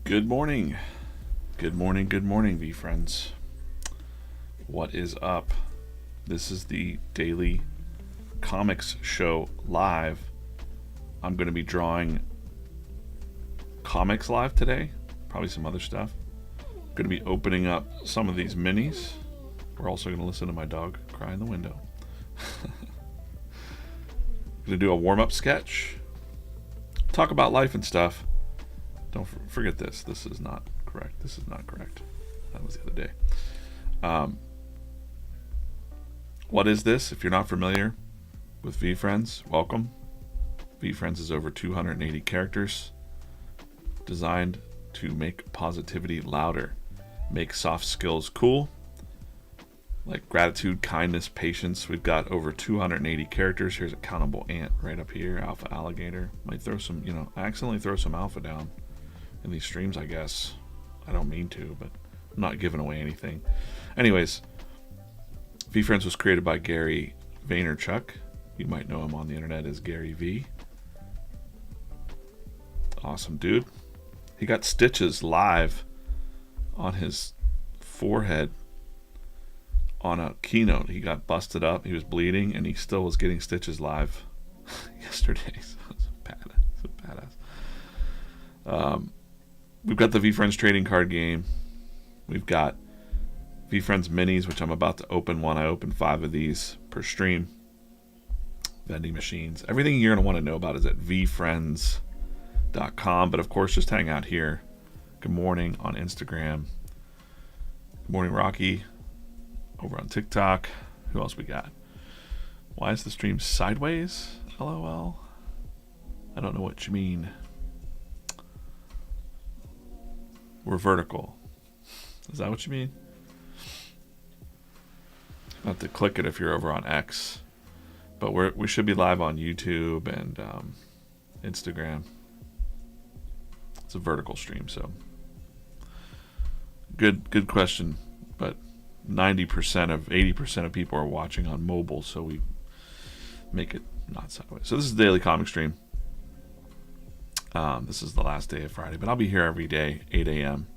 Good morning. Good morning, VeeFriends. What is up? This is the daily comics show live. I'm going to be drawing comics live today, probably some other stuff. I'm going to be opening up some of these minis. We're also going to listen to my dog cry in the window. Going to do a warm-up sketch, talk about life and stuff. Don't forget this. This is not correct. This is not correct. That was the other day. What is this? If you're not familiar with VeeFriends, welcome. VeeFriends is over 280 characters designed to make positivity louder, make soft skills cool, like gratitude, kindness, patience. We've got over 280 characters. Here's a countable ant right up here, alpha alligator. Might throw some, I accidentally throw some alpha down in these streams, I guess. I don't mean to, but I'm not giving away anything. Anyways, VeeFriends was created by Gary Vaynerchuk. You might know him on the internet as Gary V. Awesome dude. He got stitches live on his forehead on a keynote. He got busted up. He was bleeding, and he still was getting stitches live yesterday. So it's a badass. We've got the VeeFriends trading card game. We've got VeeFriends Minis, which I'm about to open one. I opened 5 of these per stream. Vending machines. Everything you're going to want to know about is at VeeFriends.com. But of course, just hang out here. Good morning on Instagram. Good morning, Rocky. Over on TikTok. Who else we got? Why is the stream sideways? LOL. I don't know what you mean. We're vertical. Is that what you mean? You have to click it if you're over on X. But we should be live on YouTube and Instagram. It's a vertical stream, so good question. But 80% of people are watching on mobile, so we make it not sideways. So this is the daily comic stream. This is the last day of Friday, but I'll be here every day, 8 a.m.,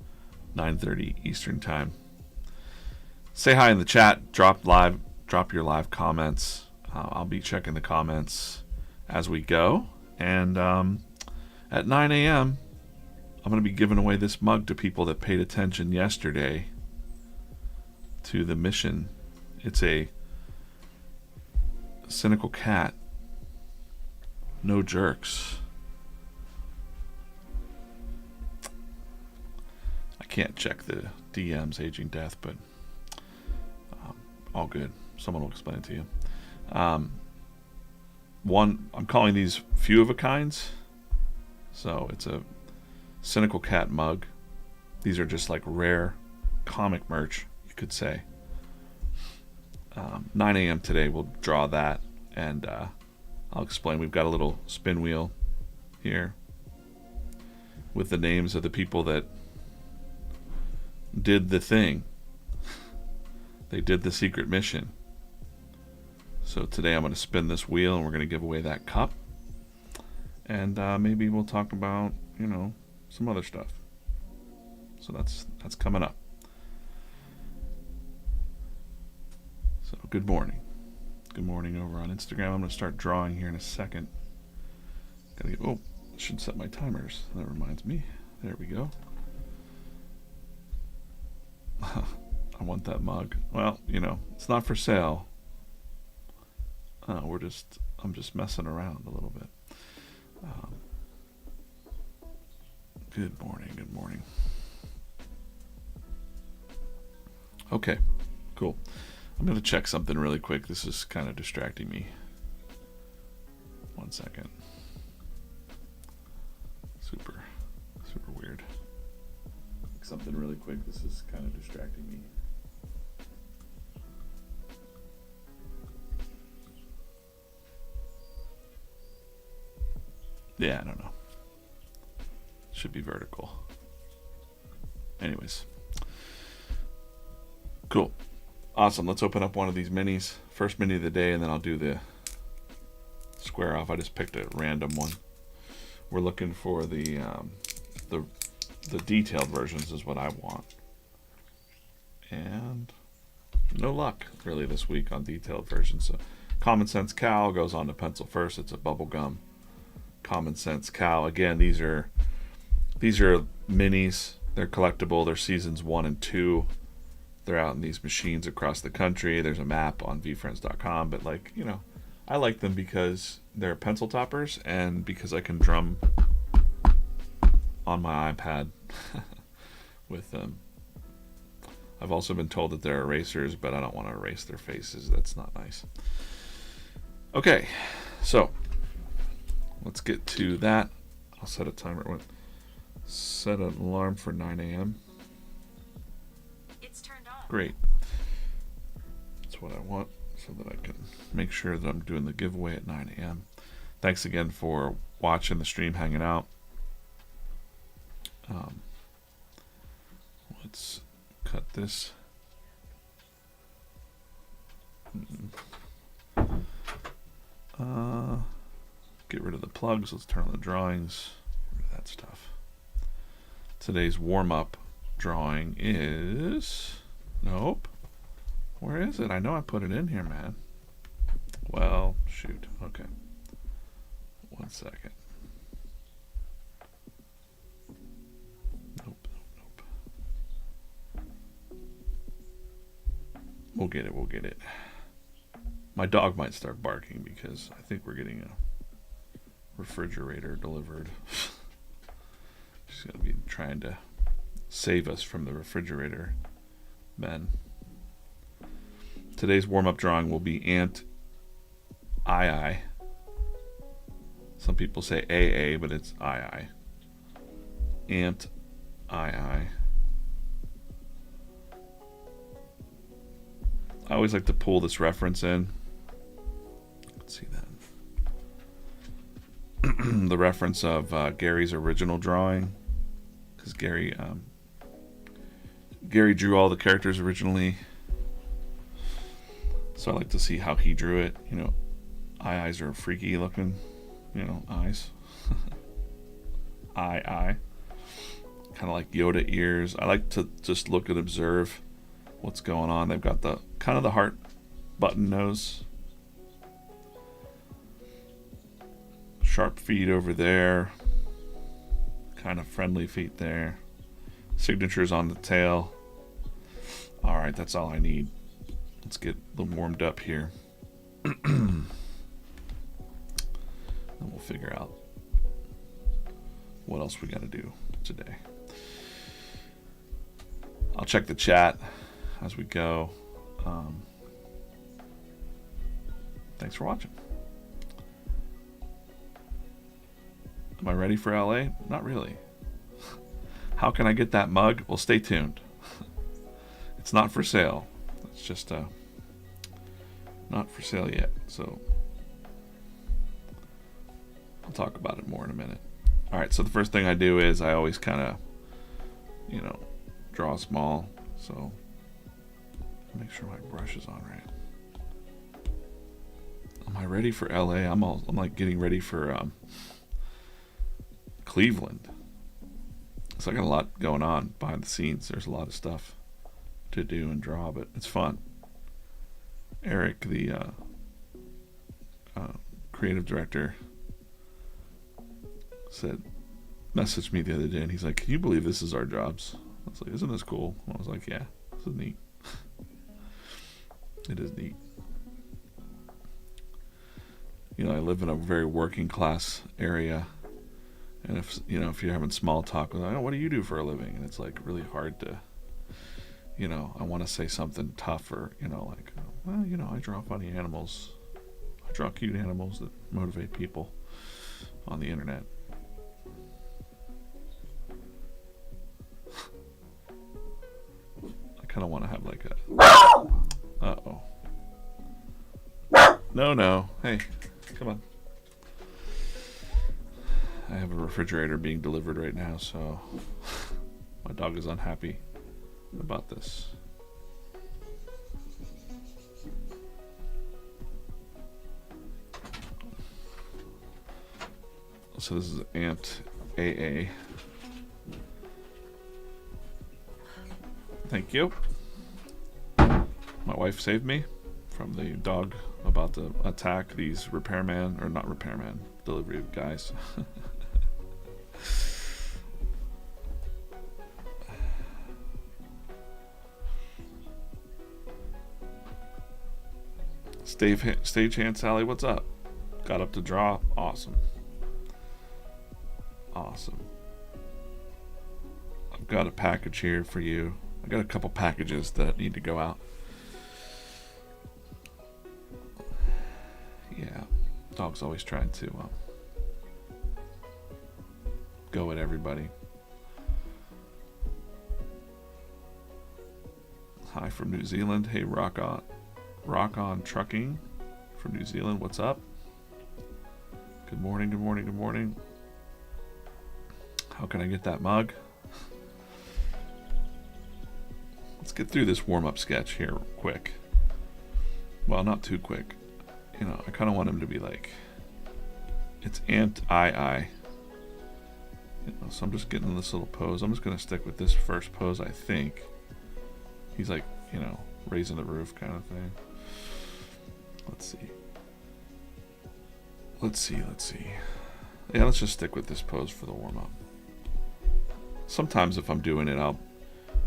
9:30 Eastern Time. Say hi in the chat. Drop your live comments. I'll be checking the comments as we go. And at 9 a.m., I'm going to be giving away this mug to people that paid attention yesterday to the mission. It's a cynical cat. No jerks. I can't check the DMs, aging death, but all good. Someone will explain it to you. I'm calling these few of a kinds. So it's a cynical cat mug. These are just like rare comic merch, you could say. 9 a.m. today, we'll draw that, and I'll explain. We've got a little spin wheel here with the names of the people that did the thing. They did the secret mission. So today I'm going to spin this wheel, and we're going to give away that cup. And maybe we'll talk about, some other stuff. So that's coming up. So good morning. Good morning over on Instagram. I'm going to start drawing here in a second. I should set my timers. That reminds me. There we go. I want that mug. Well, it's not for sale. I'm just messing around a little bit. Good morning. Okay, cool. I'm going to check something really quick. This is kind of distracting me. 1 second. Super weird. Something really quick. This is kind of distracting me. Yeah, I don't know. Should be vertical. Anyways. Cool. Awesome. Let's open up one of these minis. First mini of the day, and then I'll do the square off. I just picked a random one. We're looking for the the detailed versions is what I want. And no luck really this week on detailed versions. So Common Sense Cow goes on to pencil first. It's a bubblegum Common Sense Cow. Again, these are minis. They're collectible. They're seasons 1 and 2. They're out in these machines across the country. There's a map on VeeFriends.com, but like, you know, I like them because they're pencil toppers and because I can drum on my iPad with them. I've also been told that they're erasers, but I don't want to erase their faces. That's not nice. Okay, so let's get to that. I'll set a timer. Set an alarm for 9 a.m. It's turned on. Great. That's what I want so that I can make sure that I'm doing the giveaway at 9 a.m. Thanks again for watching the stream, hanging out. Let's cut this. Get rid of the plugs. Let's turn on the drawings. Get rid of that stuff. Today's warm-up drawing is... Nope. Where is it? I know I put it in here, man. Well, shoot. Okay. 1 second. Nope. We'll get it. My dog might start barking because I think we're getting a refrigerator delivered. She's going to be trying to save us from the refrigerator men. Today's warm-up drawing will be Ant II. Some people say AA, but it's II. Ant II. I always like to pull this reference in. Let's see that. The reference of Gary's original drawing, because Gary drew all the characters originally, so I like to see how he drew it. You know, eyes are freaky looking, you know, eyes. Eye, kind of like Yoda ears. I like to just look and observe what's going on. They've got the kind of the heart button nose. Sharp feet over there, kind of friendly feet there, signatures on the tail. All right, that's all I need. Let's get a little warmed up here. And we'll figure out what else we got to do today. I'll check the chat as we go. Thanks for watching. Am I ready for LA? Not really. How can I get that mug? Well, stay tuned. It's not for sale. It's just not for sale yet. So I'll talk about it more in a minute. All right, so the first thing I do is I always kind of, you know, draw small. So make sure my brush is on right. Am I ready for LA? I'm like getting ready for Cleveland. So I got a lot going on behind the scenes. There's a lot of stuff to do and draw, but it's fun. Eric, the creative director, messaged me the other day, and he's like, "Can you believe this is our jobs?" I was like, "Isn't this cool?" I was like, "Yeah, this is neat." It is neat. You know, I live in a very working class area. And if you're having small talk with, "Oh, what do you do for a living?" And it's like really hard to, you know, I want to say something tough or, you know, like, "Well, you know, I draw funny animals. I draw cute animals that motivate people on the internet." I kind of want to have like a, uh-oh. No. Hey, come on. I have a refrigerator being delivered right now, so my dog is unhappy about this. So this is Ant AA. Thank you. My wife saved me from the dog about to attack these repairman, or not repairman, delivery guys. Stagehand Sally, what's up? Got up to draw. Awesome. Awesome. I've got a package here for you. I got a couple packages that need to go out. Yeah, dog's always trying to go at everybody. Hi from New Zealand. Hey, rock on trucking from New Zealand. What's up? Good morning, good morning, good morning. How can I get that mug? Let's get through this warm-up sketch here quick. Well, not too quick. You know, I kind of want him to be like, it's anti-I. You know, so I'm just getting this little pose. I'm just going to stick with this first pose, I think. He's like, you know, raising the roof kind of thing. Let's see. Let's see. Yeah, let's just stick with this pose for the warm-up. Sometimes if I'm doing it,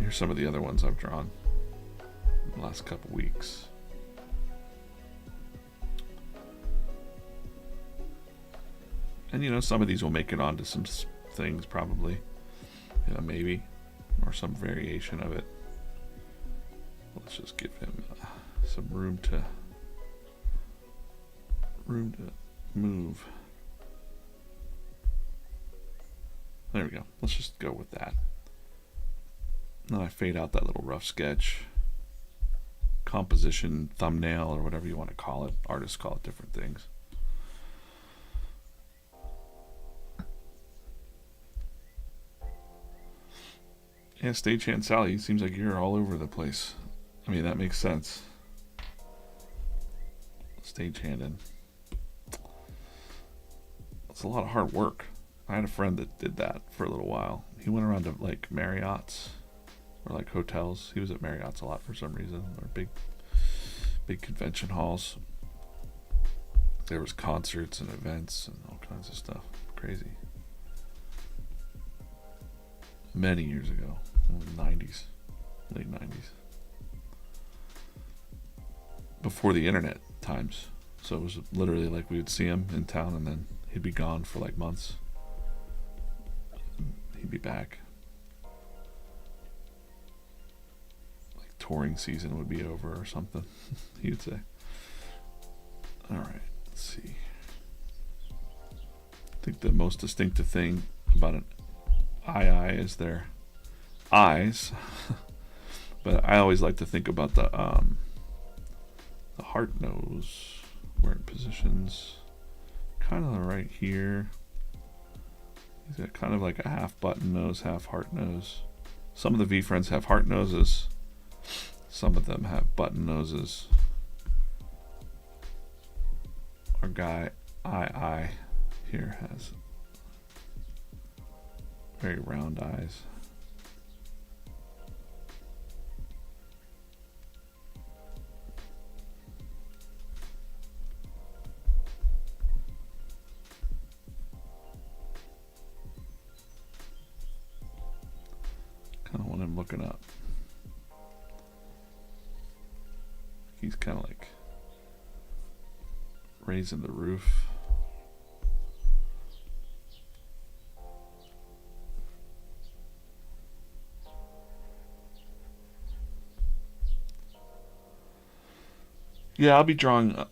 here's some of the other ones I've drawn in the last couple weeks. And you know, some of these will make it onto some things probably. You know, maybe. Or some variation of it. Let's just give him some room to move. There we go. Let's just go with that. Then I fade out that little rough sketch, composition, thumbnail, or whatever you want to call it. Artists call it different things. Yeah, Stagehand Sally, seems like you're all over the place. I mean, that makes sense. Stagehanding. It's a lot of hard work. I had a friend that did that for a little while. He went around to like Marriott's or like hotels. He was at Marriott's a lot for some reason, or big convention halls. There was concerts and events and all kinds of stuff. Crazy. Many years ago, in the 90s, late 90s. Before the internet times. So it was literally like we would see him in town and then he'd be gone for like months. He'd be back. Like touring season would be over or something, he would say. Alright, let's see. I think the most distinctive thing about an eye is their eyes. But I always like to think about the heart nose, where it positions kind of right here. He's got kind of like a half button nose, half heart nose. Some of the VeeFriends have heart noses. Some of them have button noses. Our guy I here has very round eyes. Kind of want him looking up. He's kind of like raising the roof. Yeah, I'll be drawing.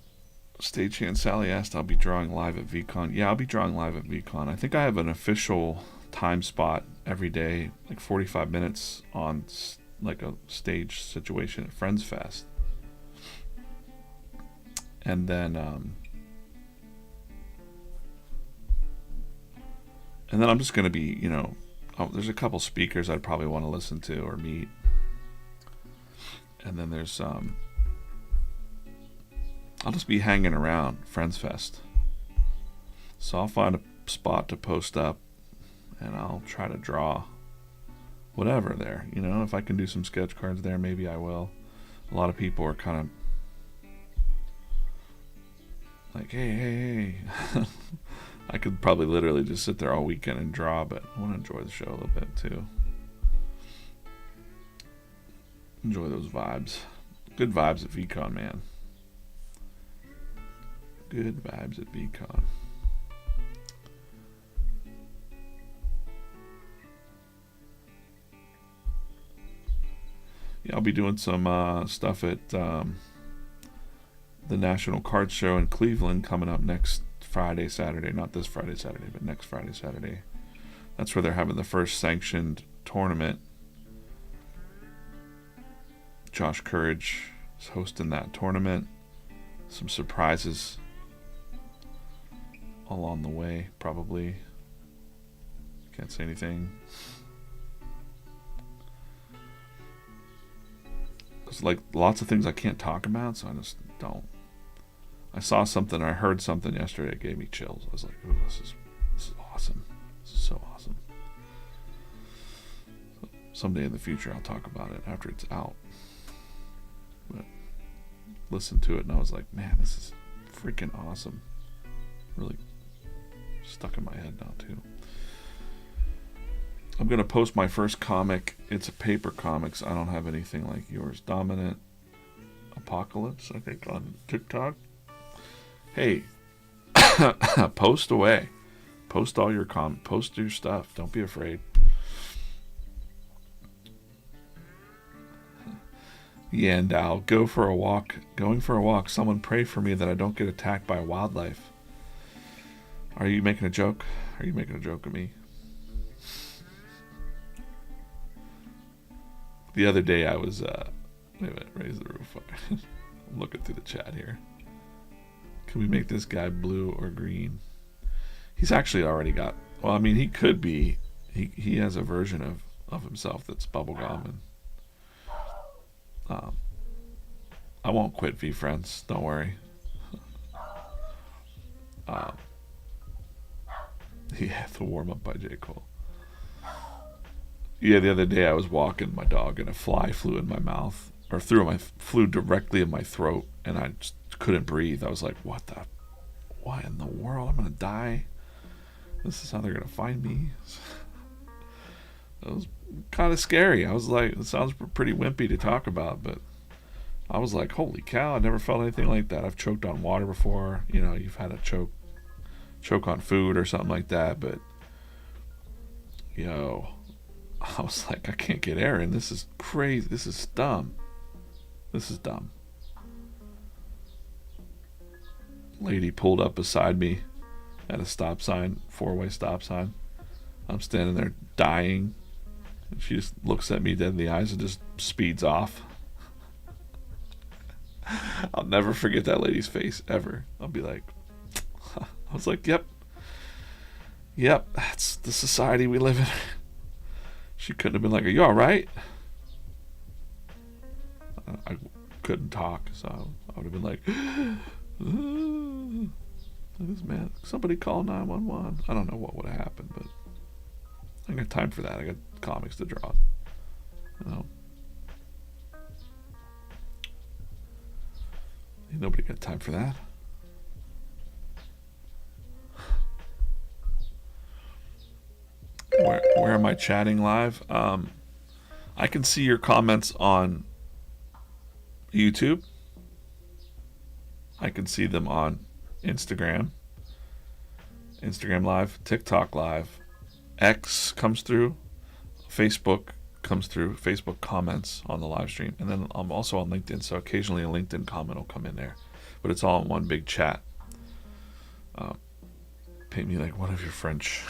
Stagehand Sally asked, I'll be drawing live at VCon. Yeah, I'll be drawing live at VCon. I think I have an official time spot every day, like 45 minutes on like a stage situation at Friends Fest. And then I'm just going to be, you know, there's a couple speakers I'd probably want to listen to or meet. And then there's I'll just be hanging around Friends Fest. So I'll find a spot to post up and I'll try to draw whatever there. You know, if I can do some sketch cards there, maybe I will. A lot of people are kind of like, hey. I could probably literally just sit there all weekend and draw, but I want to enjoy the show a little bit too. Enjoy those vibes. Good vibes at VCon, man. Good vibes at VCon. Yeah, I'll be doing some stuff at the National Card Show in Cleveland coming up next Friday, Saturday. Not this Friday, Saturday, but next Friday, Saturday. That's where they're having the first sanctioned tournament. Josh Courage is hosting that tournament. Some surprises along the way, probably. Can't say anything. There's like lots of things I can't talk about, so I just don't. I saw something, I heard something yesterday that gave me chills. I was like, ooh, this is awesome. This is so awesome. So someday in the future I'll talk about it after it's out. But listened to it and I was like, man, this is freaking awesome. Really stuck in my head now too. I'm going to post my first comic. It's a paper comics. I don't have anything like yours. Dominant Apocalypse, I think, on TikTok. Hey, post away. Post all your post your stuff. Don't be afraid. Yeah, and I'll go for a walk. Going for a walk. Someone pray for me that I don't get attacked by wildlife. Are you making a joke? Are you making a joke of me? The other day I was, wait a minute, raise the roof. I'm looking through the chat here. Can we make this guy blue or green? He's actually already got, well, I mean, he could be, he has a version of himself that's bubblegum. And I won't quit VeeFriends, don't worry. Yeah, the warm-up by J. Cole. Yeah, the other day I was walking my dog and a fly flew in my mouth, or flew directly in my throat, and I just couldn't breathe. I was like, what in the world? I'm gonna die? This is how they're gonna find me? It was kind of scary. I was like, it sounds pretty wimpy to talk about, but I was like, holy cow, I never felt anything like that. I've choked on water before. You know, you've had a choke on food or something like that, but yo, I was like, I can't get air in. This is crazy. This is dumb. This is dumb. Lady pulled up beside me at a stop sign, 4-way stop sign. I'm standing there dying. And she just looks at me dead in the eyes and just speeds off. I'll never forget that lady's face, ever. I'll be like, I was like, yep, that's the society we live in. She couldn't have been like, are you all right? I couldn't talk, so I would have been like, this man, somebody call 911. I don't know what would have happened, but I got time for that. I got comics to draw. You know, ain't nobody got time for that. Where am I chatting live? I can see your comments on YouTube. I can see them on Instagram Live, TikTok Live, X comes through, Facebook comes through, Facebook comments on the live stream, and then I'm also on LinkedIn, so occasionally a LinkedIn comment will come in there, but it's all in one big chat. Paint me like one of your French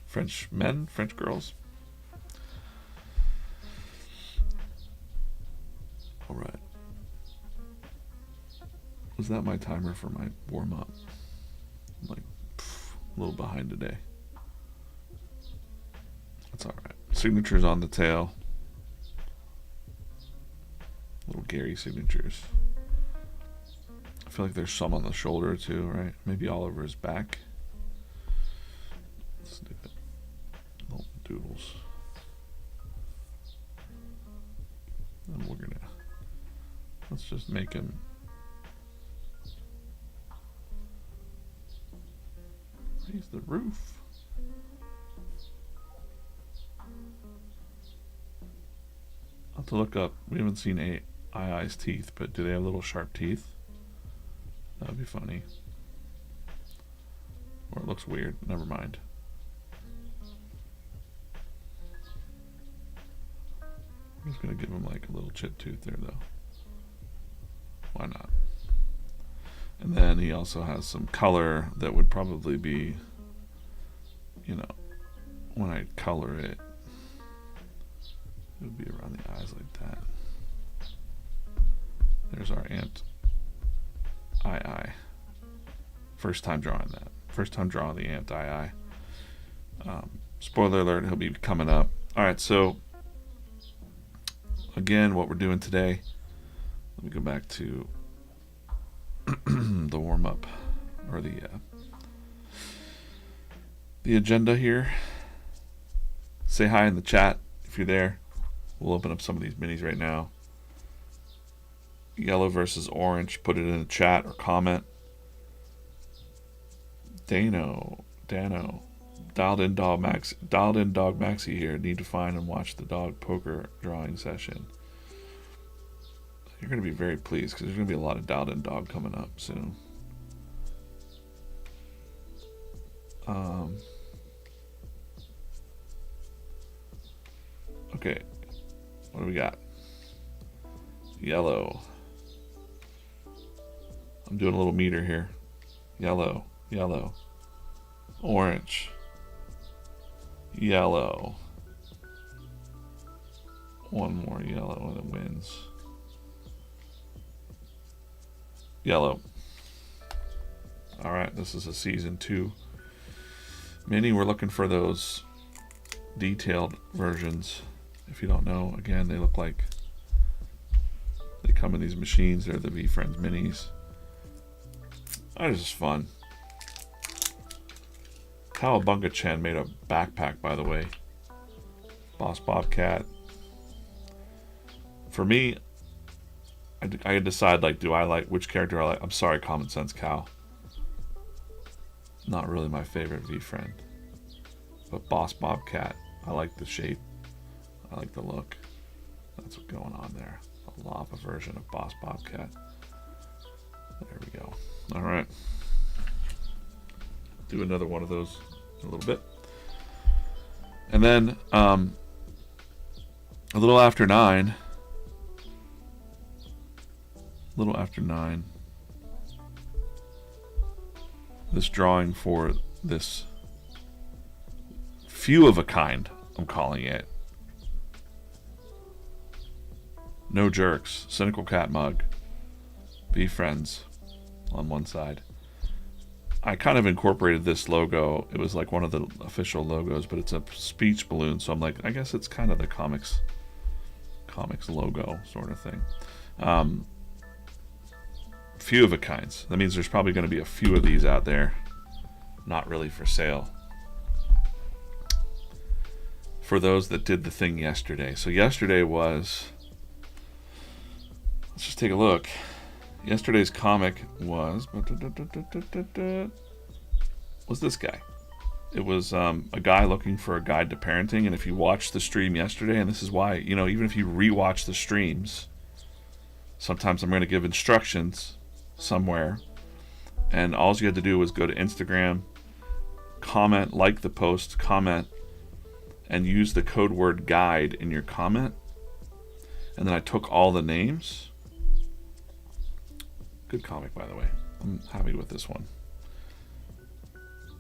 French men, French girls. All right. Was that my timer for my warm-up? I'm like a little behind today. That's all right. Signatures on the tail. Little Gary signatures. I feel like there's some on the shoulder too, right? Maybe all over his back. Let's do it. Little doodles. just make him. Raise the roof. I'll have to look up. We haven't seen AI's teeth, but do they have little sharp teeth? That would be funny. Or it looks weird. Never mind. I'm just going to give him like a little chip tooth there, though. Why not? And then he also has some color that would probably be, you know, when I color it, it would be around the eyes like that. There's our ant eye. First time drawing that. First time drawing the ant eye. Spoiler alert, he'll be coming up. Alright, so again, what we're doing today, let me go back to the warm-up, or the agenda here. Say hi in the chat if you're there. We'll open up some of these minis right now. Yellow versus orange, put it in the chat or comment. Dano, dialed in dog Maxi here. Need to find and watch the dog poker drawing session. You're going to be very pleased because there's going to be a lot of dialed in dog coming up soon. Okay, what do we got? Yellow. I'm doing a little meter here. Yellow, yellow. Orange. Yellow. One more yellow and it wins. Yellow. Alright, this is a season 2 mini. We're looking for those detailed versions. If you don't know, again, they look like they come in these machines. They're the VeeFriends minis. That is just fun. Cowabunga Chen made a backpack, by the way. Boss Bobcat. For me, I decide, like, do I like which character I like. I'm sorry, Common Sense Cow. Not really my favorite VeeFriend. But Boss Bobcat, I like the shape. I like the look. That's what's going on there. A lava version of Boss Bobcat. There we go. Alright. Do another one of those in a little bit. And then, a little after 9. This drawing for this few of a kind, I'm calling it. No Jerks, Cynical Cat Mug, VeeFriends on one side. I kind of incorporated this logo. It was like one of the official logos, but it's a speech balloon, so I'm like, I guess it's kind of the comics logo sort of thing. Few of a kinds. That means there's probably going to be a few of these out there, not really for sale. For those that did the thing yesterday. So yesterday was, let's just take a look. Yesterday's comic was this guy. It was a guy looking for a guide to parenting, and if you watched the stream yesterday, and this is why, you know, even if you rewatch the streams, sometimes I'm going to give instructions somewhere, and all you had to do was go to Instagram, comment, like the post, comment, and use the code word guide in your comment. And then I took all the names. Good comic, by the way. I'm happy with this one.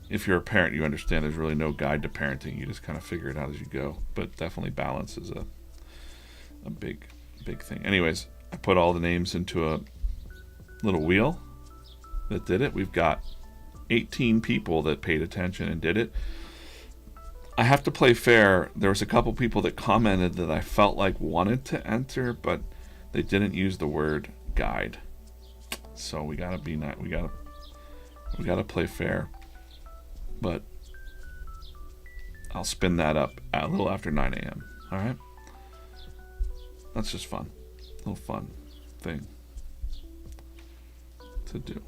If you're a parent, you understand there's really no guide to parenting. You just kind of figure it out as you go. But definitely balance is a big thing. Anyways, I put all the names into a little wheel that did it. We've got 18 people that paid attention and did it. I have to play fair. There was a couple people that commented that I felt like wanted to enter, but they didn't use the word guide. So we gotta be not. We gotta play fair. But I'll spin that up a little after 9 a.m. All right. That's just fun. A little fun thing. to do.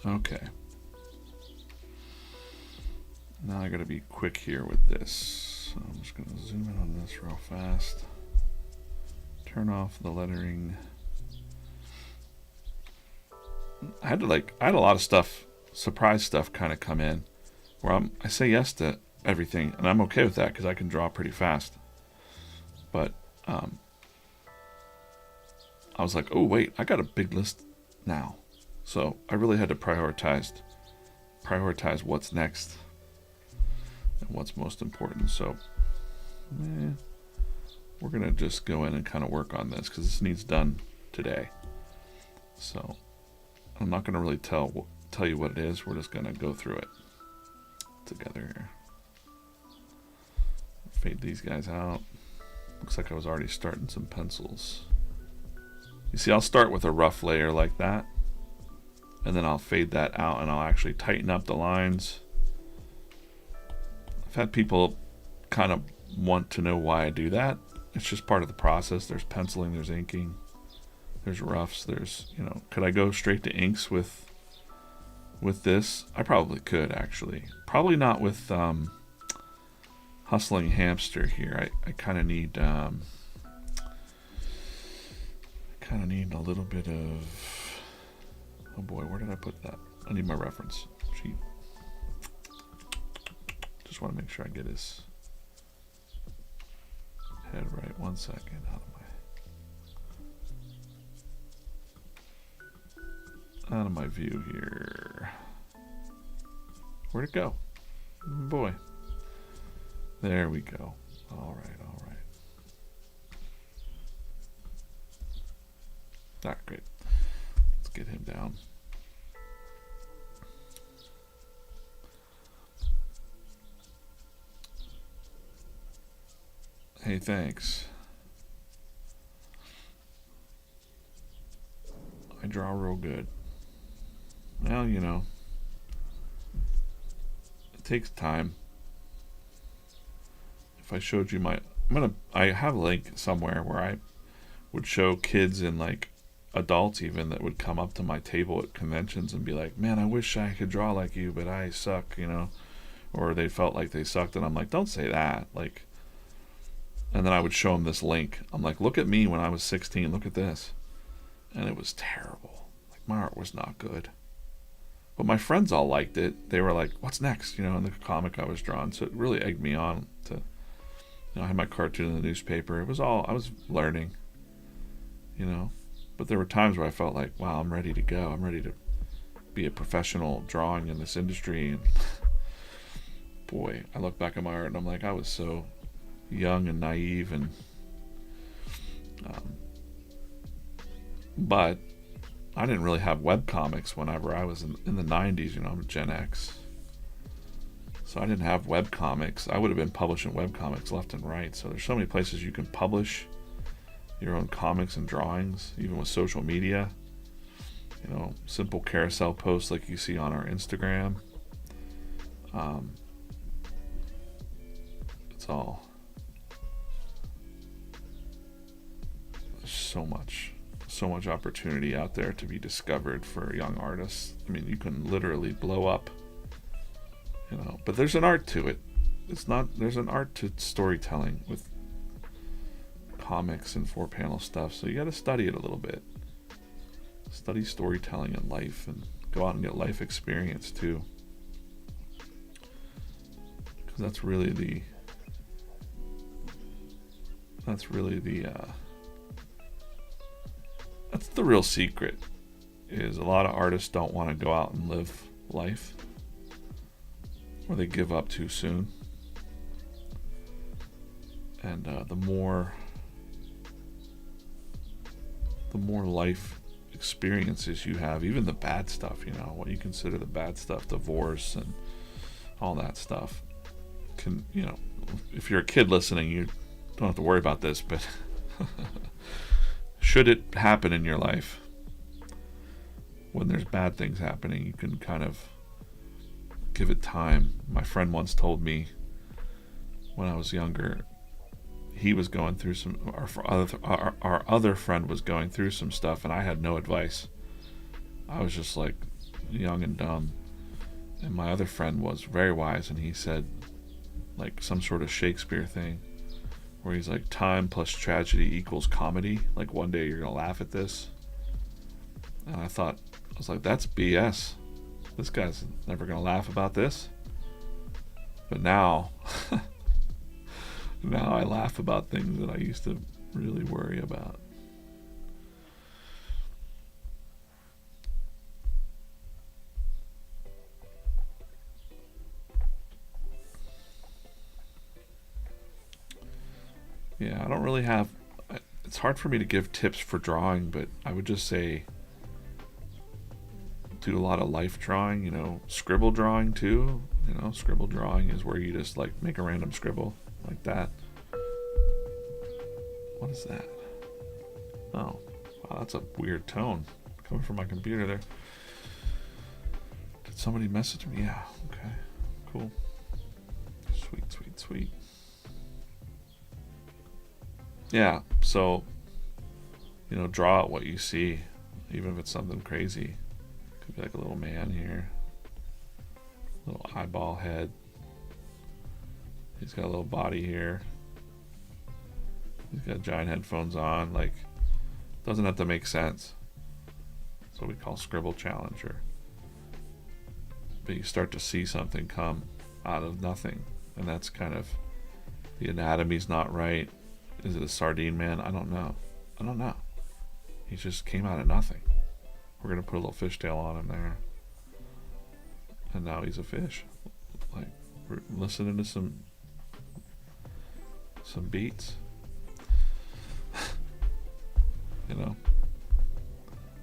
Okay. Now I gotta be quick here with this. So I'm just gonna zoom in on this real fast. Turn off the lettering. I had a lot of stuff, surprise stuff kind of come in where I say yes to everything, and I'm okay with that because I can draw pretty fast. But I was like, oh wait, I got a big list now. So I really had to prioritize what's next and what's most important. So we're gonna just go in and kind of work on this because this needs done today. So I'm not gonna really tell you what it is. We're just gonna go through it together here. Fade these guys out. Looks like I was already starting some pencils. You see, I'll start with a rough layer like that, and then I'll fade that out and I'll actually tighten up the lines. I've had people kind of want to know why I do that. It's just part of the process. There's penciling, there's inking, there's roughs, there's, you know, could I go straight to inks with this? I probably could, actually. Probably not with Hustling Hamster here. I kind of need a little bit of, oh boy, where did I put that? I need my reference sheet. Just want to make sure I get his head right. 1 second. Out of my view here. Where'd it go? Boy. There we go. All right. All right, great. Let's get him down. Hey, thanks. I draw real good. Well, you know, it takes time. If I showed you I have a link somewhere where I would show kids and like adults even that would come up to my table at conventions and be like, man, I wish I could draw like you, but I suck, you know, or they felt like they sucked, and I'm like, don't say that, like. And then I would show them this link. I'm like, look at me when I was 16, look at this. And it was terrible. Like, my art was not good. But my friends all liked it. They were like, what's next? You know, in the comic I was drawing. So it really egged me on to, you know, I had my cartoon in the newspaper. It was all, I was learning, you know. But there were times where I felt like, wow, I'm ready to go. I'm ready to be a professional drawing in this industry. And boy, I look back at my art and I'm like, I was so young and naive, and but I didn't really have web comics whenever I was in the 90s. You know, I'm Gen X, so I didn't have web comics. I would have been publishing web comics left and right. So there's so many places you can publish your own comics and drawings, even with social media. You know, simple carousel posts like you see on our Instagram. It's all, so much opportunity out there to be discovered for young artists. I mean, you can literally blow up, you know, but there's an art to it. There's an art to storytelling with comics and 4-panel stuff, so you got to study it a little bit. Study storytelling and life, and go out and get life experience too, because that's really the real secret. Is a lot of artists don't want to go out and live life, or they give up too soon. And the more life experiences you have, even the bad stuff, you know, what you consider the bad stuff, divorce and all that stuff, can, you know, if you're a kid listening, you don't have to worry about this, but should it happen in your life, when there's bad things happening, you can kind of give it time. My friend once told me when I was younger, he was going through some, our other friend was going through some stuff, and I had no advice. I was just like young and dumb. And my other friend was very wise, and he said like some sort of Shakespeare thing where he's like, time plus tragedy equals comedy. Like one day you're gonna laugh at this. And I was like, that's BS. This guy's never gonna laugh about this. But now, now I laugh about things that I used to really worry about. Yeah, I don't really have, it's hard for me to give tips for drawing, but I would just say do a lot of life drawing, scribble drawing too. Scribble drawing is where you just like make a random scribble like that. What is that? Oh, wow, that's a weird tone coming from my computer there. Did somebody message me? Yeah, okay, cool. Sweet, sweet, sweet. Yeah, so, draw out what you see, even if it's something crazy. Could be like a little man here, little eyeball head. He's got a little body here. He's got giant headphones on. Like, doesn't have to make sense. That's what we call scribble challenger. But you start to see something come out of nothing, and that's kind of, the anatomy's not right. Is it a sardine man? I don't know. He just came out of nothing. We're gonna put a little fishtail on him there, and now he's a fish. Like, we're listening to some beats.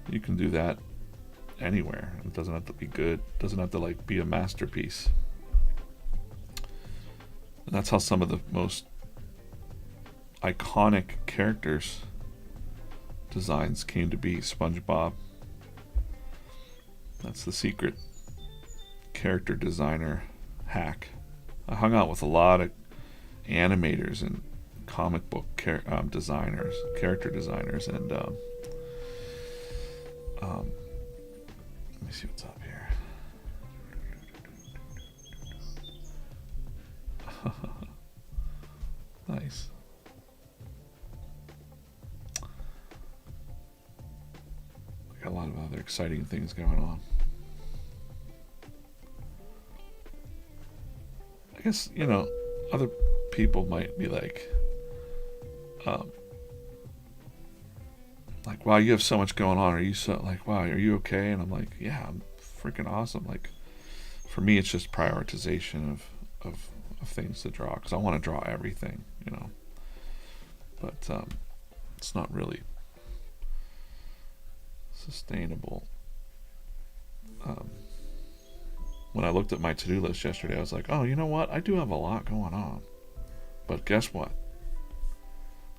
You can do that anywhere. It doesn't have to be good. It doesn't have to like be a masterpiece. And that's how some of the most iconic characters designs came to be. SpongeBob. That's the secret character designer hack. I hung out with a lot of animators and comic book designers, character designers, and let me see what's up here. Nice. Got a lot of other exciting things going on. I guess, other people might be like, wow, you have so much going on. Are you wow, are you okay? And I'm like, yeah, I'm freaking awesome. Like, for me, it's just prioritization of things to draw, because I want to draw everything, but it's not really sustainable. When I looked at my to-do list yesterday, I was like, oh, you know what? I do have a lot going on. But guess what?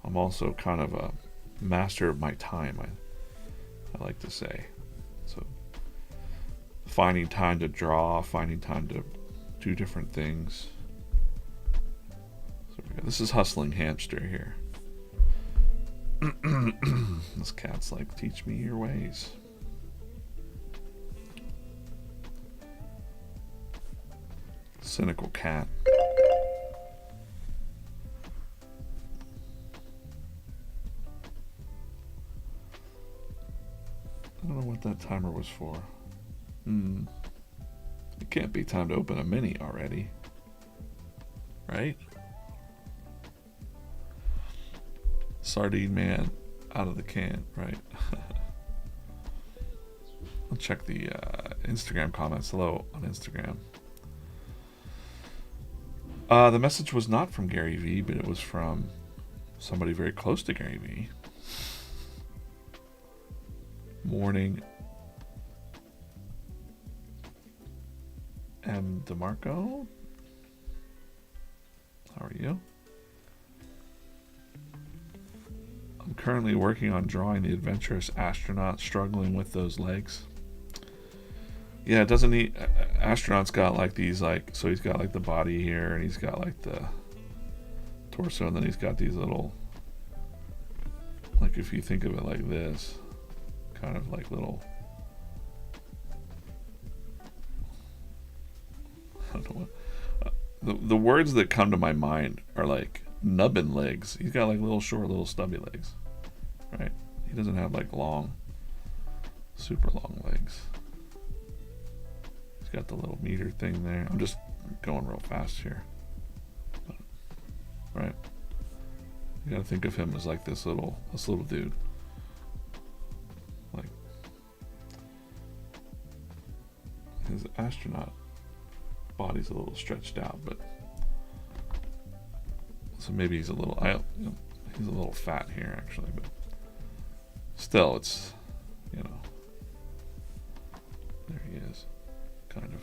I'm also kind of a master of my time, I like to say. So finding time to draw, finding time to do different things. So this is Hustling Hamster here. This cat's like, teach me your ways. Cynical cat. I don't know what that timer was for. It can't be time to open a mini already, right? Sardine man out of the can, right? I'll check the Instagram comments. Hello on Instagram. The message was not from Gary V, but it was from somebody very close to Gary V. Morning, M. DeMarco. How are you? I'm currently working on drawing the adventurous astronaut struggling with those legs. Yeah, it doesn't need... Astronaut's got like these, like... So he's got like the body here, and he's got like the torso, and then he's got these little, like if you think of it like this, kind of like little, I don't know what, the words that come to my mind are like nubbin legs. He's got like little short, little stubby legs, right? He doesn't have like long, super long legs. He's got the little meter thing there. I'm just going real fast here, but, right? You gotta think of him as like this little dude. Like his astronaut body's a little stretched out, but so maybe he's a little, he's a little fat here actually, but still, it's, you know, there he is, kind of.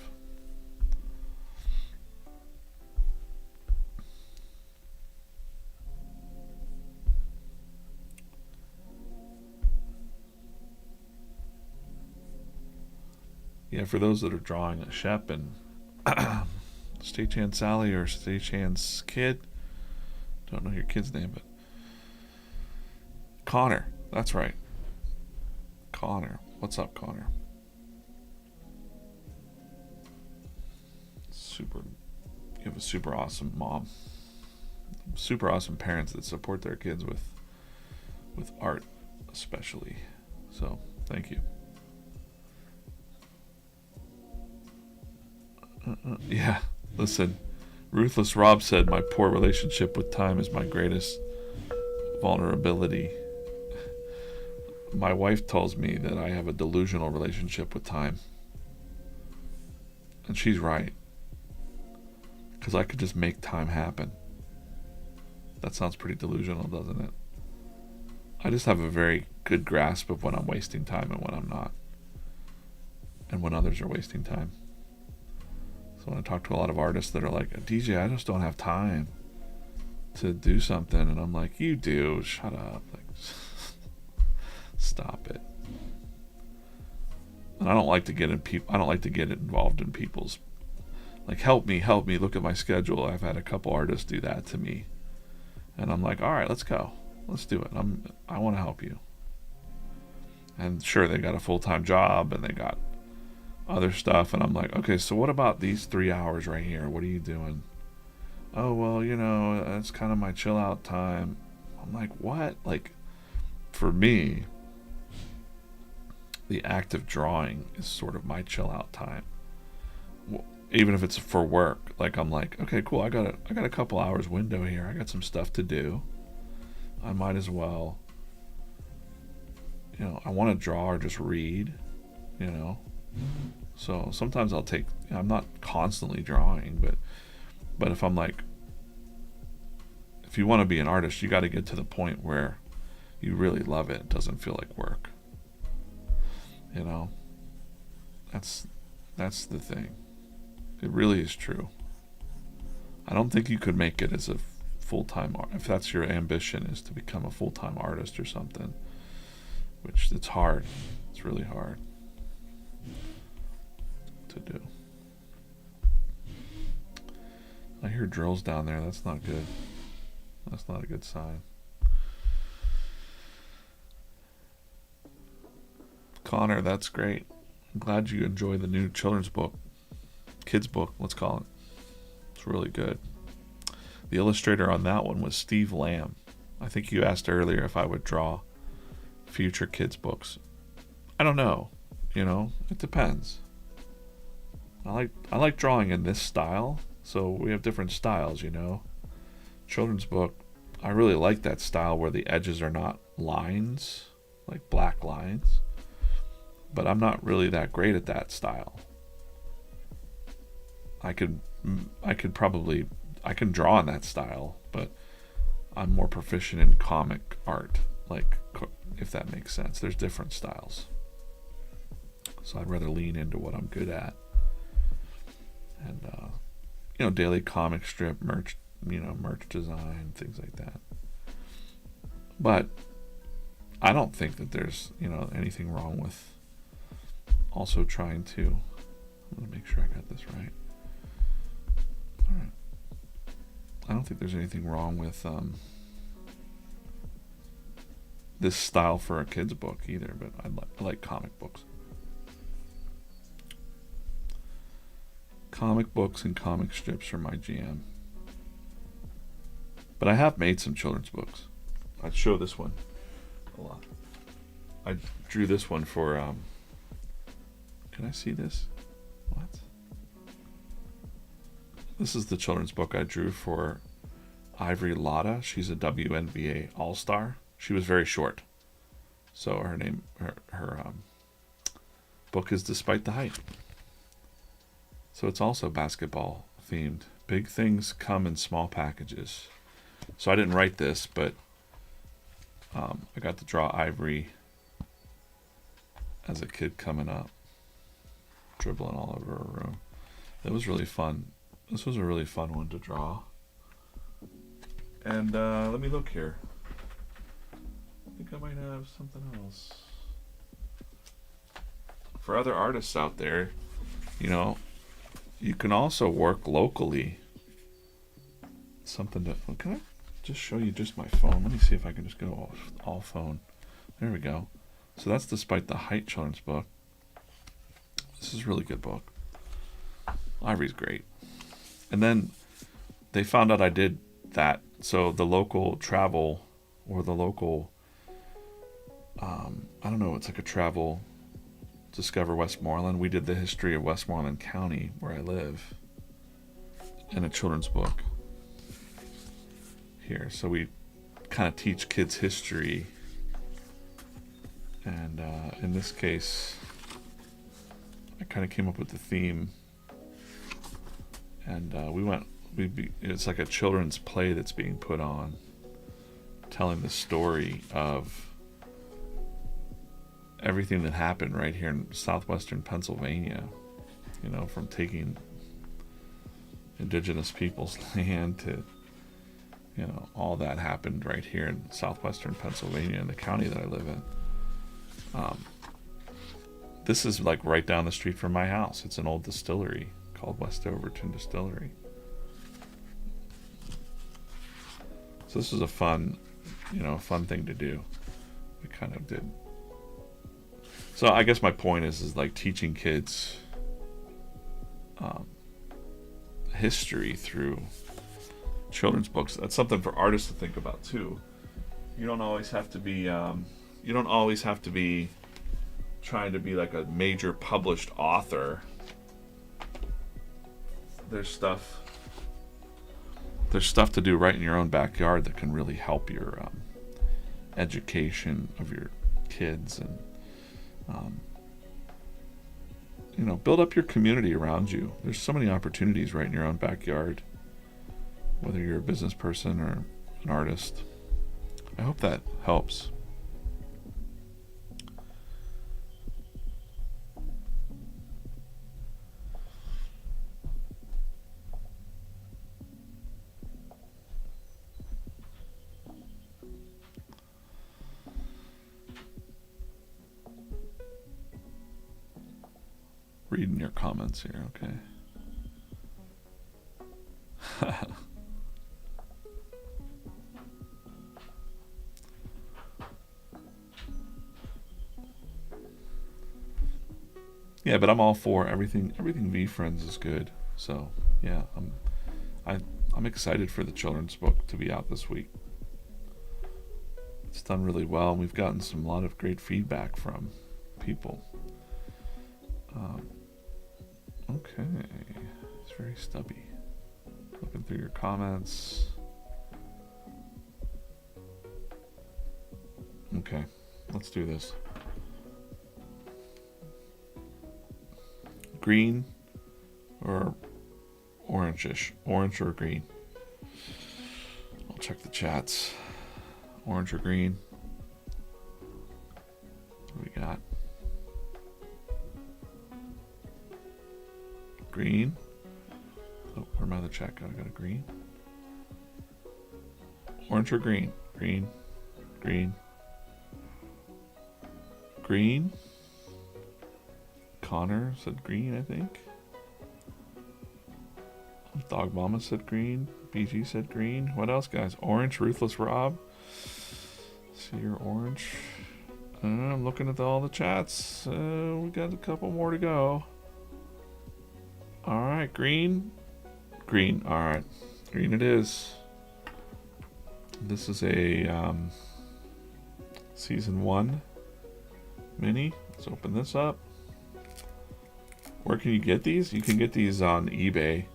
Yeah, for those that are drawing Shep and Stagehand Sally or Stagehand's kid, don't know your kid's name, but Connor, that's right. Connor, what's up, Connor? You have a super awesome mom, super awesome parents that support their kids with art, especially. So thank you. Yeah, listen, Ruthless Rob said, my poor relationship with time is my greatest vulnerability. My wife tells me that I have a delusional relationship with time. And she's right. Because I could just make time happen. That sounds pretty delusional, doesn't it? I just have a very good grasp of when I'm wasting time and when I'm not. And when others are wasting time. So when I talk to a lot of artists that are like, DJ, I just don't have time to do something, and I'm like, you do, shut up, like, stop it. And I don't like to get involved in people's, like, help me, look at my schedule. I've had a couple artists do that to me, and I'm like, all right, let's go, let's do it. I want to help you. And sure, they got a full-time job and they got other stuff, and I'm like, okay, so what about these 3 hours right here? What are you doing? Oh, well, you know, that's kind of my chill out time. I'm like, what? Like, for me, the act of drawing is sort of my chill out time. Even if it's for work, like, I'm like, okay, cool, I got a couple hours window here. I got some stuff to do. I might as well, you know, I want to draw or just read, you know. So sometimes I'm not constantly drawing, but if I'm like, if you want to be an artist, you got to get to the point where you really love it. It doesn't feel like work. You know, that's the thing. It really is true. I don't think you could make it as a full-time art, if that's your ambition, is to become a full-time artist or something, which it's hard. It's really hard to do. I hear drills down there. That's not good. That's not a good sign. Connor, that's great. I'm glad you enjoy the new children's book. Kids book, let's call it. It's really good. The illustrator on that one was Steve Lamb. I think you asked earlier if I would draw future kids books. I don't know. You know, it depends. I like drawing in this style, so we have different styles, you know. Children's book, I really like that style where the edges are not lines, like black lines, but I'm not really that great at that style. I can draw in that style, but I'm more proficient in comic art, like, if that makes sense. There's different styles, so I'd rather lean into what I'm good at. And you know, daily comic strip merch, you know, merch design, things like that. But I don't think that there's, you know, anything wrong with also trying to, I'm gonna make sure I got this right. All right. I don't think there's anything wrong with this style for a kid's book either, but I like comic books. Comic books and comic strips are my jam. But I have made some children's books. I'd show this one a lot. I drew this one for, can I see this? What? This is the children's book I drew for Ivory Lotta. She's a WNBA All-Star. She was very short. So her book is Despite the Height. So it's also basketball themed. Big things come in small packages. So I didn't write this, but I got to draw Ivory as a kid coming up, dribbling all over her room. It was really fun. This was a really fun one to draw. And let me look here. I think I might have something else. For other artists out there, you know, you can also work locally. Something to, can I just show you just my phone? Let me see if I can just go all phone. There we go. So that's Despite the Height children's book. This is a really good book. Ivory's great. And then they found out I did that. So the local travel, or the local, I don't know, it's like a travel, Discover Westmoreland. We did the history of Westmoreland County, where I live, in a children's book here. So we kind of teach kids history. And in this case, I kind of came up with the theme. And it's like a children's play that's being put on, telling the story of everything that happened right here in southwestern Pennsylvania, you know, from taking indigenous people's land to, you know, all that happened right here in southwestern Pennsylvania in the county that I live in. This is like right down the street from my house. It's an old distillery called West Overton Distillery. So this is a fun thing to do. We kind of did. So I guess my point is like teaching kids history through children's books. That's something for artists to think about too. You don't always have to be trying to be like a major published author. There's stuff to do right in your own backyard that can really help your education of your kids, and you know, build up your community around you. There's so many opportunities right in your own backyard, whether you're a business person or an artist. I hope that helps. Reading your comments here, okay. Yeah, but I'm all for everything. Everything VeeFriends is good. So yeah, I'm excited for the children's book to be out this week. It's done really well, and we've gotten a lot of great feedback from people. Okay, it's very stubby. Looking through your comments. Okay, let's do this. Green or orange-ish? Orange or green? I'll check the chats. Orange or green? What do we got? Green. Oh, where my other chat go? I got a green. Orange or green? Green. Green. Green. Connor said green, I think. Dog Mama said green. BG said green. What else, guys? Orange. Ruthless Rob. See your orange. I'm looking at all the chats. We got a couple more to go. All right, green. Green. All right, green it is. This is a season 1 mini. Let's open this up. Where can you get these? You can get these on eBay,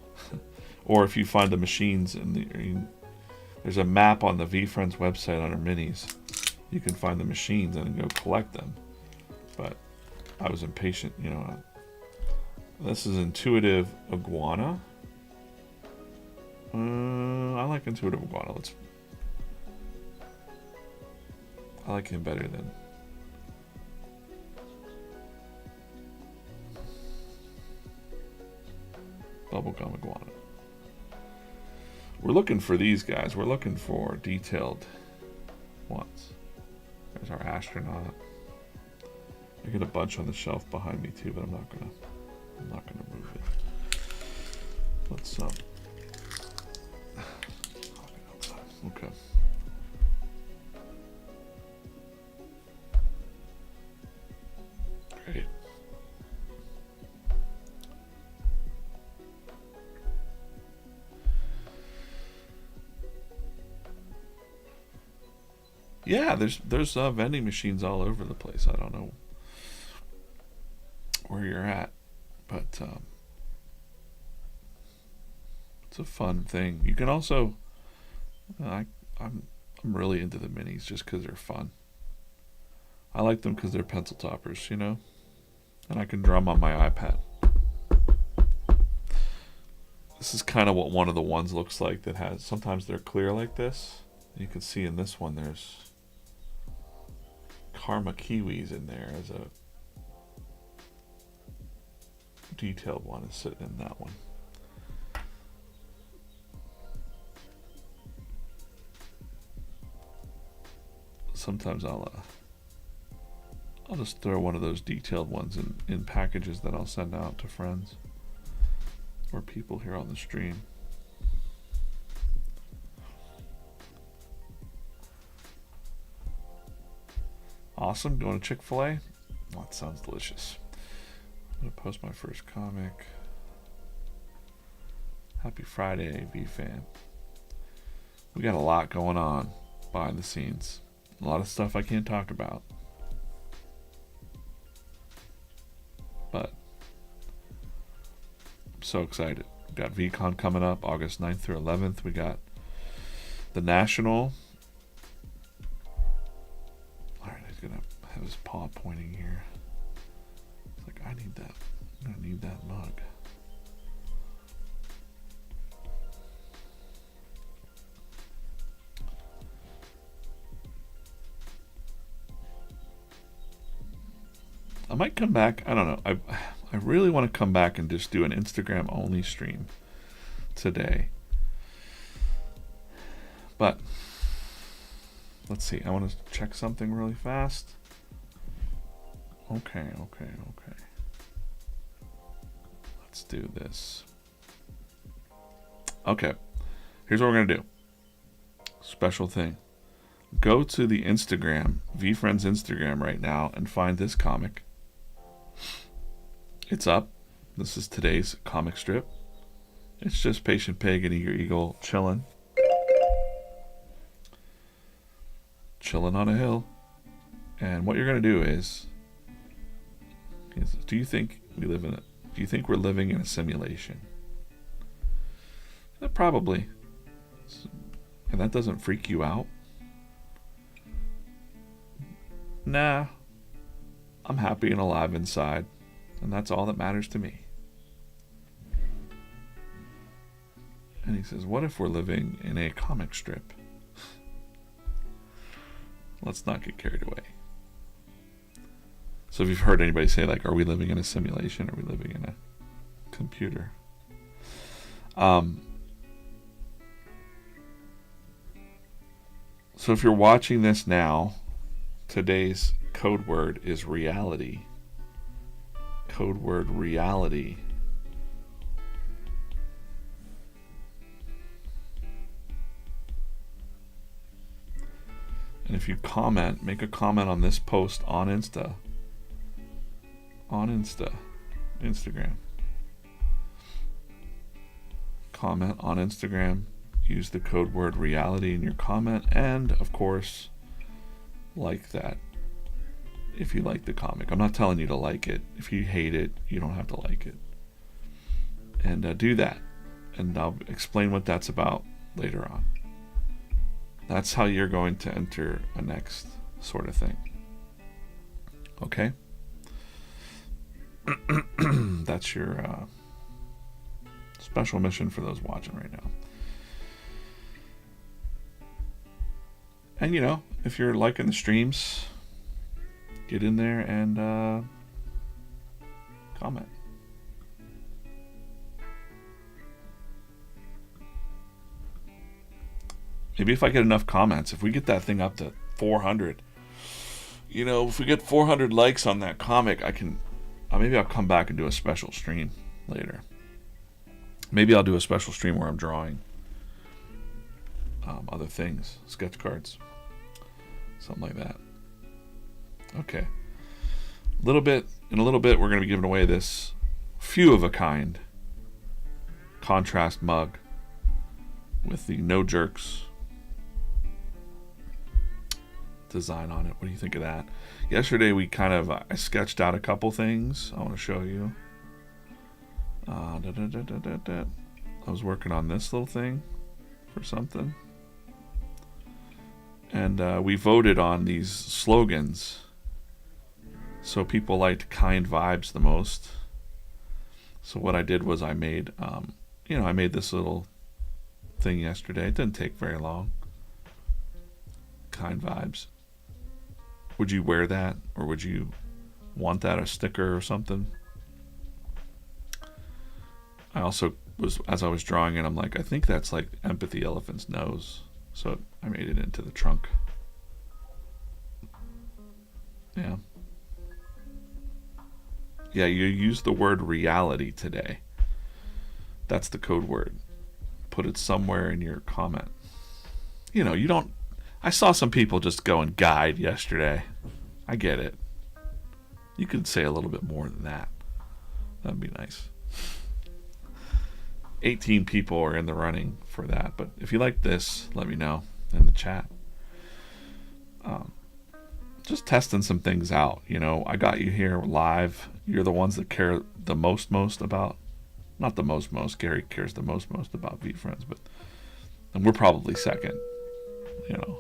or if you find the machines there's a map on the VeeFriends website under minis. You can find the machines and go collect them. But I was impatient, you know. This is Intuitive Iguana. I like Intuitive Iguana. I like him better than Bubblegum Iguana. We're looking for these guys. We're looking for detailed ones. There's our astronaut. I get a bunch on the shelf behind me too, but I'm not gonna move it. Let's okay. Great. Yeah, there's vending machines all over the place. I don't know where you're at, but it's a fun thing. You can also, I'm really into the minis just because they're fun. I like them because they're pencil toppers, you know, and I can draw them on my iPad. This is kind of what one of the ones looks like that has. Sometimes they're clear like this. You can see in this one there's Karma Kiwis in there as a detailed one is sitting in that one. Sometimes I'll just throw one of those detailed ones in packages that I'll send out to friends or people here on the stream. Awesome. Going to Chick-fil-A? Oh, that sounds delicious. I'm going to post my first comic. Happy Friday, V-Fam. We got a lot going on behind the scenes. A lot of stuff I can't talk about. But I'm so excited. We got VCon coming up August 9th through 11th. We got the National. Gonna have his paw pointing here. It's like, I need that. I'm gonna need that mug. I might come back. I don't know. I really want to come back and just do an Instagram only stream today. But let's see. I want to check something really fast. Okay. Let's do this. Okay. Here's what we're going to do. Special thing. Go to the Instagram, VeeFriends Instagram right now, and find this comic. It's up. This is today's comic strip. It's just Patient Pig and Eager Eagle chilling on a hill. And what you're going to do is do you think we're living in a simulation? Probably. And that doesn't freak you out? Nah. I'm happy and alive inside, and that's all that matters to me. And he says, what if we're living in a comic strip? Let's not get carried away. So if you've heard anybody say, like, are we living in a simulation? Are we living in a computer? So if you're watching this now, today's code word is reality. Code word reality. And if you comment, make a comment on this post on Instagram. Comment on Instagram. Use the code word reality in your comment, and of course, like that if you like the comic. I'm not telling you to like it. If you hate it, you don't have to like it. And do that, and I'll explain what that's about later on. That's how you're going to enter a next sort of thing. Okay? That's your special mission for those watching right now. And you know, if you're liking the streams, get in there and comment. Maybe if I get enough comments, if we get that thing up to 400, you know, if we get 400 likes on that comic, I can, maybe I'll come back and do a special stream later. Maybe I'll do a special stream where I'm drawing other things, sketch cards, something like that. Okay. In a little bit, we're going to be giving away this few of a kind contrast mug with the No Jerks design on it. What do you think of that? Yesterday we kind of I sketched out a couple things I want to show you. I was working on this little thing for something, and we voted on these slogans. So people liked kind vibes the most. So what I did was I made I made this little thing yesterday. It didn't take very long. Kind vibes. Would you wear that, or would you want that, a sticker or something? I also was, as I was drawing it, I'm like, I think that's like Empathy Elephant's nose. So I made it into the trunk. Yeah. Yeah, you use the word reality today. That's the code word. Put it somewhere in your comment. You know, you don't... I saw some people just go and guide yesterday. I get it. You could say a little bit more than that. That'd be nice. 18 people are in the running for that. But if you like this, let me know in the chat. Just testing some things out. You know, I got you here live. You're the ones that care the most about... Not the most. Gary cares the most about VeeFriends, but... And we're probably second. You know.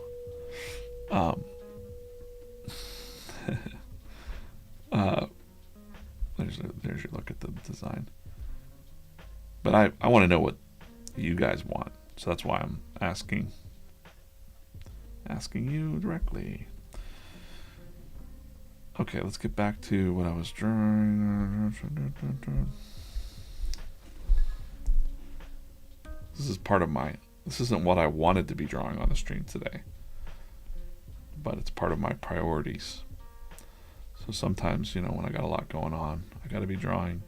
There's your look at the design. But I want to know what you guys want, so that's why I'm asking you directly. Okay, let's get back to what I was drawing. This is part of this isn't what I wanted to be drawing on the stream today, but it's part of my priorities. So sometimes, you know, when I got a lot going on, I got to be drawing.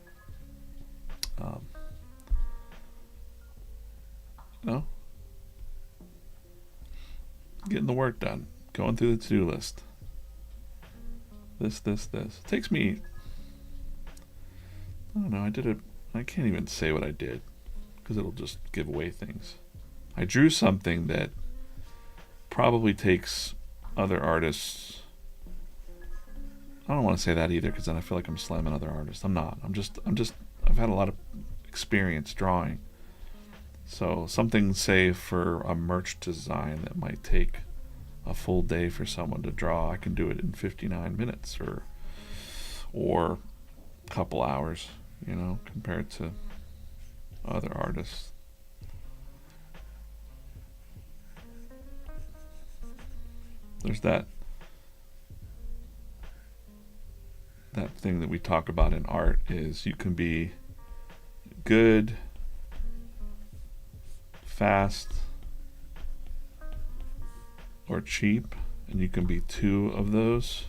Getting the work done, going through the to-do list. This. It takes me, I don't know, I can't even say what I did, because it'll just give away things. I drew something that probably takes other artists. I don't want to say that either, because then I feel like I'm slamming other artists. I'm not. I've had a lot of experience drawing. So something, say, for a merch design that might take a full day for someone to draw, I can do it in 59 minutes or a couple hours, you know, compared to other artists. There's that thing that we talk about in art, is you can be good, fast, or cheap, and you can be two of those,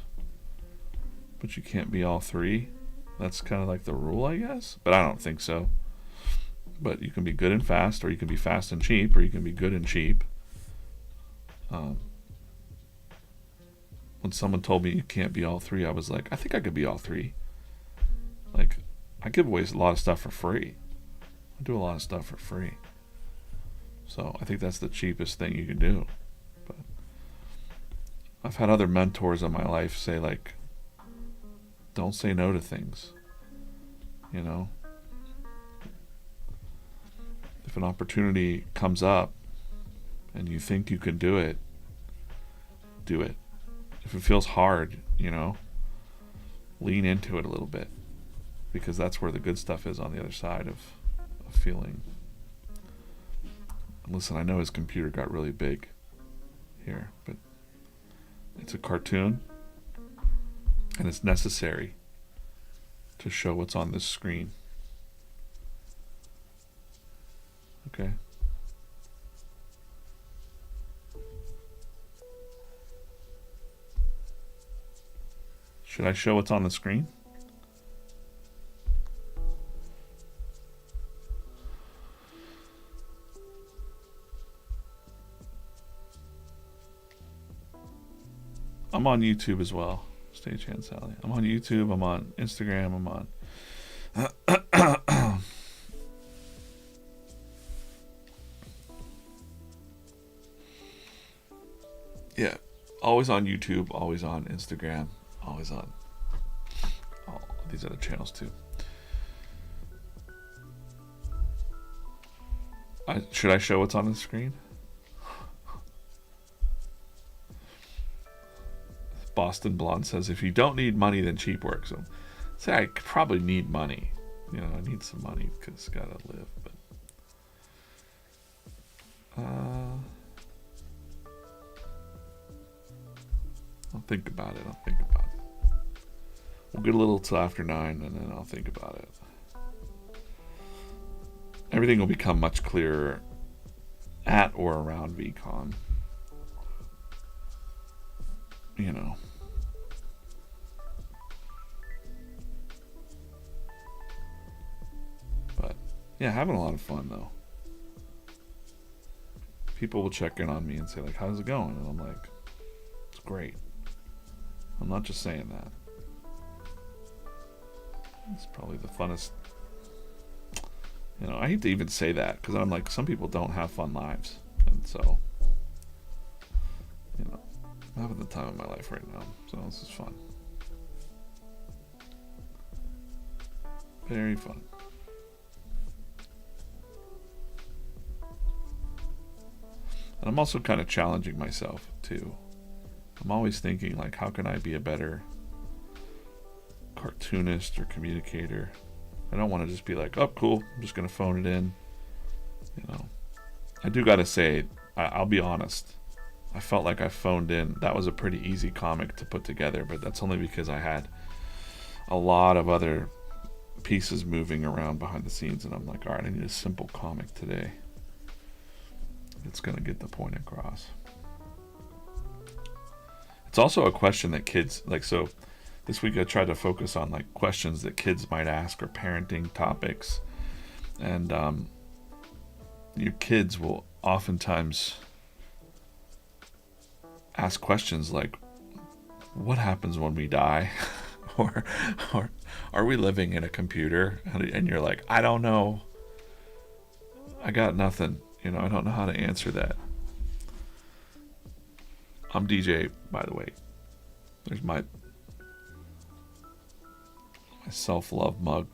but you can't be all three. That's kind of like the rule, I guess, but I don't think so. But you can be good and fast, or you can be fast and cheap, or you can be good and cheap. when someone told me you can't be all three, I was like, I think I could be all three. Like, I give away a lot of stuff for free. I do a lot of stuff for free. So I think that's the cheapest thing you can do. But I've had other mentors in my life say, like, don't say no to things. You know? If an opportunity comes up and you think you can do it, do it. If it feels hard, you know, lean into it a little bit, because that's where the good stuff is, on the other side of feeling. Listen, I know his computer got really big here, but it's a cartoon and it's necessary to show what's on this screen. Okay. Should I show what's on the screen? I'm on YouTube as well. Stagehand Sally. I'm on YouTube. I'm on Instagram. I'm on. Yeah, always on YouTube. Always on Instagram. Always on. All these other channels too. Should I show what's on the screen? Boston Blonde says, if you don't need money, then cheap work. So, say I probably need money. You know, I need some money because gotta live. But I'll think about it. We'll get a little till after 9, and then I'll think about it. Everything will become much clearer at or around VCon. You know. But yeah, having a lot of fun though. People will check in on me and say, like, how's it going? And I'm like, it's great. I'm not just saying that. It's probably the funnest. You know, I hate to even say that, because I'm like, some people don't have fun lives. And so, you know, I'm having the time of my life right now. So this is fun. Very fun. And I'm also kind of challenging myself too. I'm always thinking, like, how can I be a better cartoonist or communicator? I don't want to just be like, oh, cool, I'm just going to phone it in. You know, I do got to say, I'll be honest. I felt like I phoned in. That was a pretty easy comic to put together, but that's only because I had a lot of other pieces moving around behind the scenes, and I'm like, all right, I need a simple comic today. It's going to get the point across. It's also a question that kids, like, so this week I tried to focus on, like, questions that kids might ask, or parenting topics. And your kids will oftentimes ask questions like, what happens when we die? or are we living in a computer? And you're like, I don't know. I got nothing. You know, I don't know how to answer that. I'm DJ, by the way. There's my self-love mug.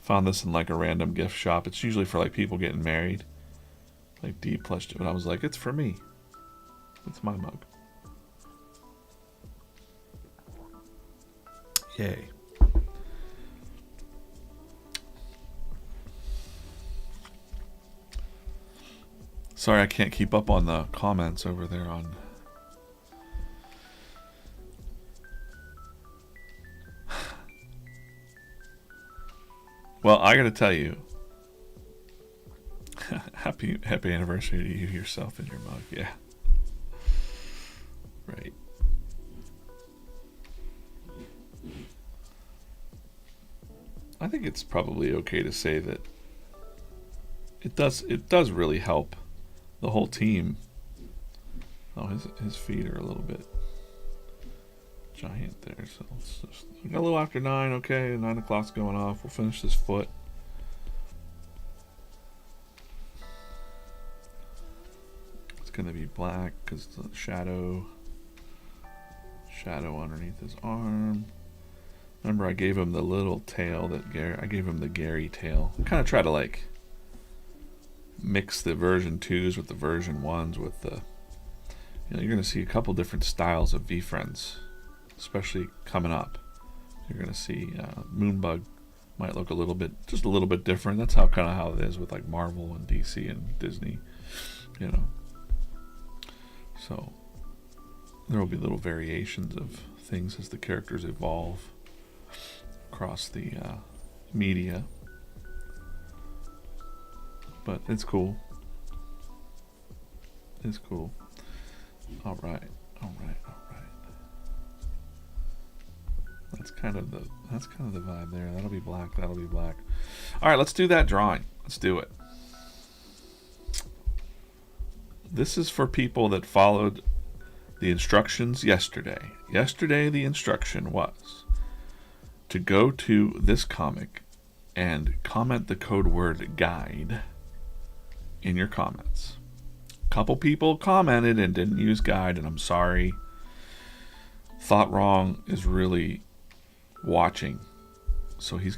Found this in like a random gift shop. It's usually for like people getting married. Like D plush. But I was like, it's for me. It's my mug. Yay. Sorry, I can't keep up on the comments over there on. Well, I gotta tell you, happy anniversary to you yourself and your mug. Yeah, right. I think it's probably okay to say that it does really help the whole team Oh, his feet are a little bit giant there. So let's just, we got a little after 9. Okay, 9 o'clock's going off. We'll finish this foot. It's gonna be black because the shadow underneath his arm. Remember, I gave him the little tail that I gave him the Gary tail. I kind of try to like mix the version 2s with the version 1s with the, you know, you're gonna see a couple different styles of VeeFriends, especially coming up. You're gonna see Moonbug might look a little bit, just a little bit different. That's how kind of how it is with like Marvel and DC and Disney, you know. So there will be little variations of things as the characters evolve across the media, but it's cool. It's cool. All right. That's kind of the vibe there. That'll be black. All right, let's do that drawing. Let's do it. This is for people that followed the instructions yesterday. Yesterday, the instruction was to go to this comic and comment the code word guide in your comments. A couple people commented and didn't use guide, and I'm sorry. Thought Wrong is really watching, so he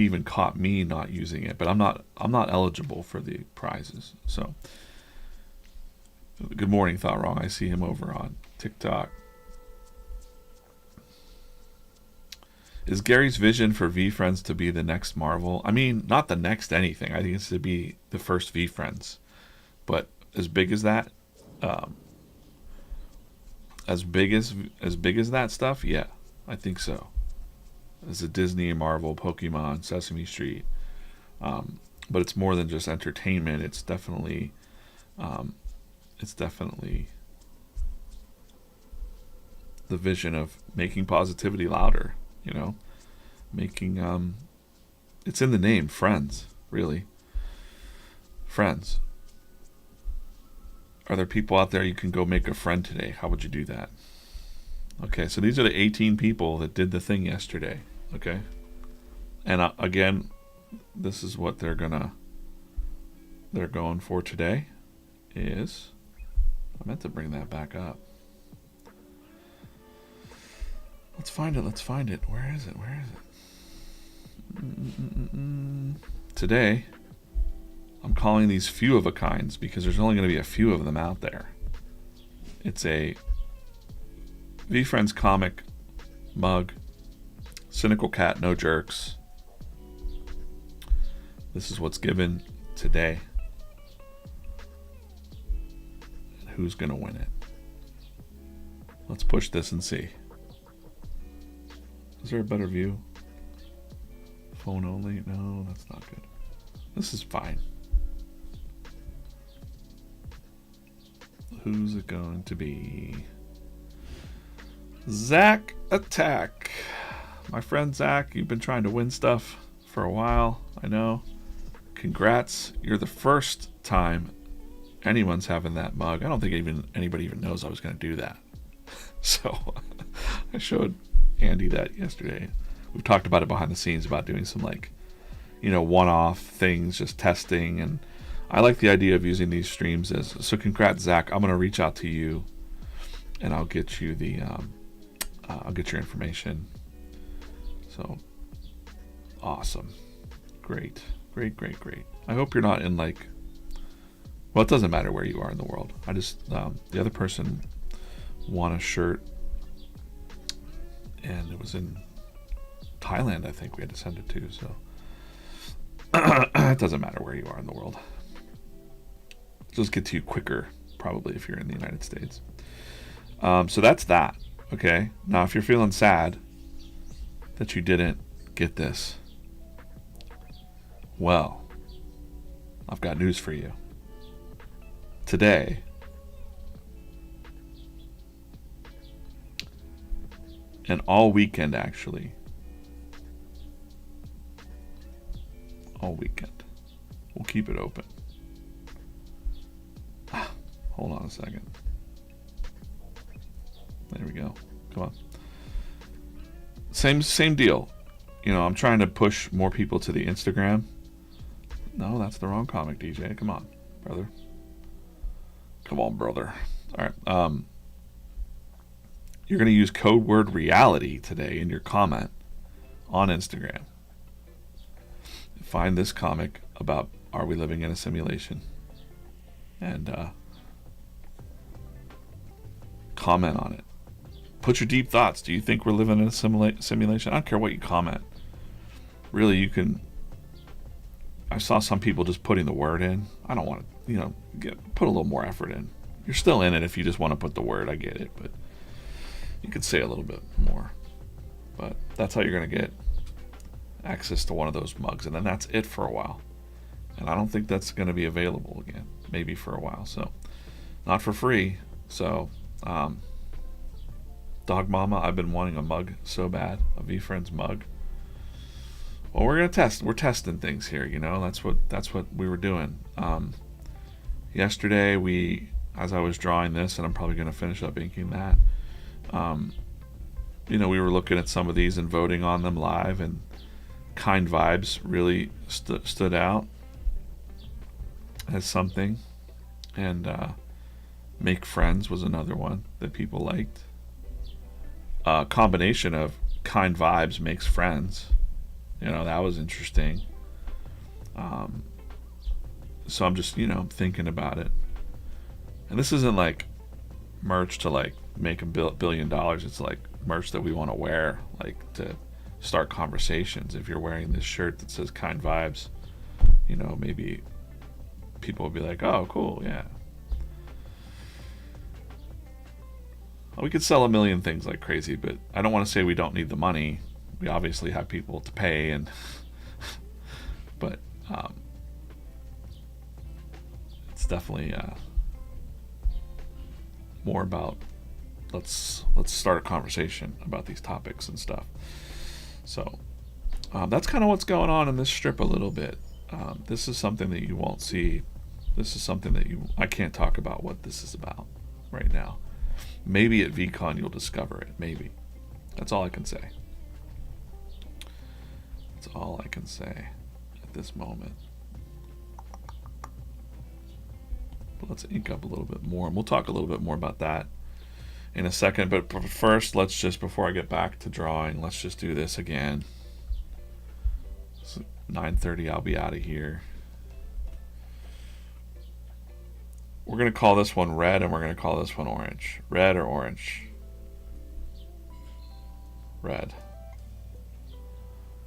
even caught me not using it, but I'm not eligible for the prizes. So good morning, Thought Wrong. I see him over on TikTok. Is Gary's vision for VeeFriends to be the next Marvel? I mean, not the next anything. I think it's to be the first VeeFriends. But as big as that, as big as that stuff, yeah, I think so. As a Disney, Marvel, Pokemon, Sesame Street, but it's more than just entertainment. It's definitely the vision of making positivity louder. You know, making it's in the name, friends. Really, friends. Are there people out there you can go make a friend today? How would you do that? Okay, so these are the 18 people that did the thing yesterday. Okay, and again, this is what they're going for today. Is I meant to bring that back up. Let's find it. Where is it? Today, I'm calling these few of a kinds because there's only going to be a few of them out there. It's a VeeFriends comic mug, Cynical Cat, No Jerks. This is what's given today. And who's going to win it? Let's push this and see. Is there a better view? Phone only? No, that's not good. This is fine. Who's it going to be? Zach Attack. My friend Zach, you've been trying to win stuff for a while, I know. Congrats. You're the first time anyone's having that mug. I don't think anybody even knows I was going to do that. So I showed Andy that yesterday. We've talked about it behind the scenes about doing some one-off things, just testing, and I like the idea of using these streams as so. Congrats, Zach. I'm gonna reach out to you, and I'll get you I'll get your information. So awesome, great. I hope you're not in well, it doesn't matter where you are in the world. I just the other person won a shirt, and it was in Thailand, I think we had to send it to, so it doesn't matter where you are in the world. Just get to you quicker, probably, if you're in the United States. So that's that. Okay. Now, if you're feeling sad that you didn't get this, well, I've got news for you. Today, and all weekend, actually, all weekend, we'll keep it open. Hold on a second. There we go. Come on. Same deal. You know, I'm trying to push more people to the Instagram. No, that's the wrong comic, DJ. Come on, brother. Come on, brother. All right. You're going to use code word reality today in your comment on Instagram. Find this comic about Are We Living in a Simulation? And comment on it. Put your deep thoughts. Do you think we're living in a simulation? I don't care what you comment. Really, you can. I saw some people just putting the word in. I don't want to, put a little more effort in. You're still in it if you just want to put the word. I get it, but you could say a little bit more. But that's how you're going to get access to one of those mugs, and then that's it for a while. And I don't think that's going to be available again. Maybe for a while. So, not for free. So, Dog Mama, I've been wanting a mug so bad, a VeeFriends mug. Well, we're gonna test. We're testing things here, That's what we were doing. Yesterday, as I was drawing this, and I'm probably gonna finish up inking that. We were looking at some of these and voting on them live, and Kind Vibes really stood out as something, and Make Friends was another one that people liked. A combination of Kind Vibes makes friends. That was interesting. So I'm just, thinking about it. And this isn't like merch to like make $1 billion. It's like merch that we want to wear, like to start conversations. If you're wearing this shirt that says Kind Vibes, maybe people will be like, oh, cool, yeah. We could sell a million things like crazy, but I don't want to say we don't need the money. We obviously have people to pay, but it's definitely more about let's start a conversation about these topics and stuff. So that's kind of what's going on in this strip a little bit. This is something that you won't see. This is something that I can't talk about what this is about right now. Maybe at VCon you'll discover it. Maybe. That's all I can say. That's all I can say at this moment. But let's ink up a little bit more, and we'll talk a little bit more about that in a second. But first, before I get back to drawing, let's just do this again. So 9:30, I'll be out of here. We're going to call this one red, and we're going to call this one orange. Red or orange? Red.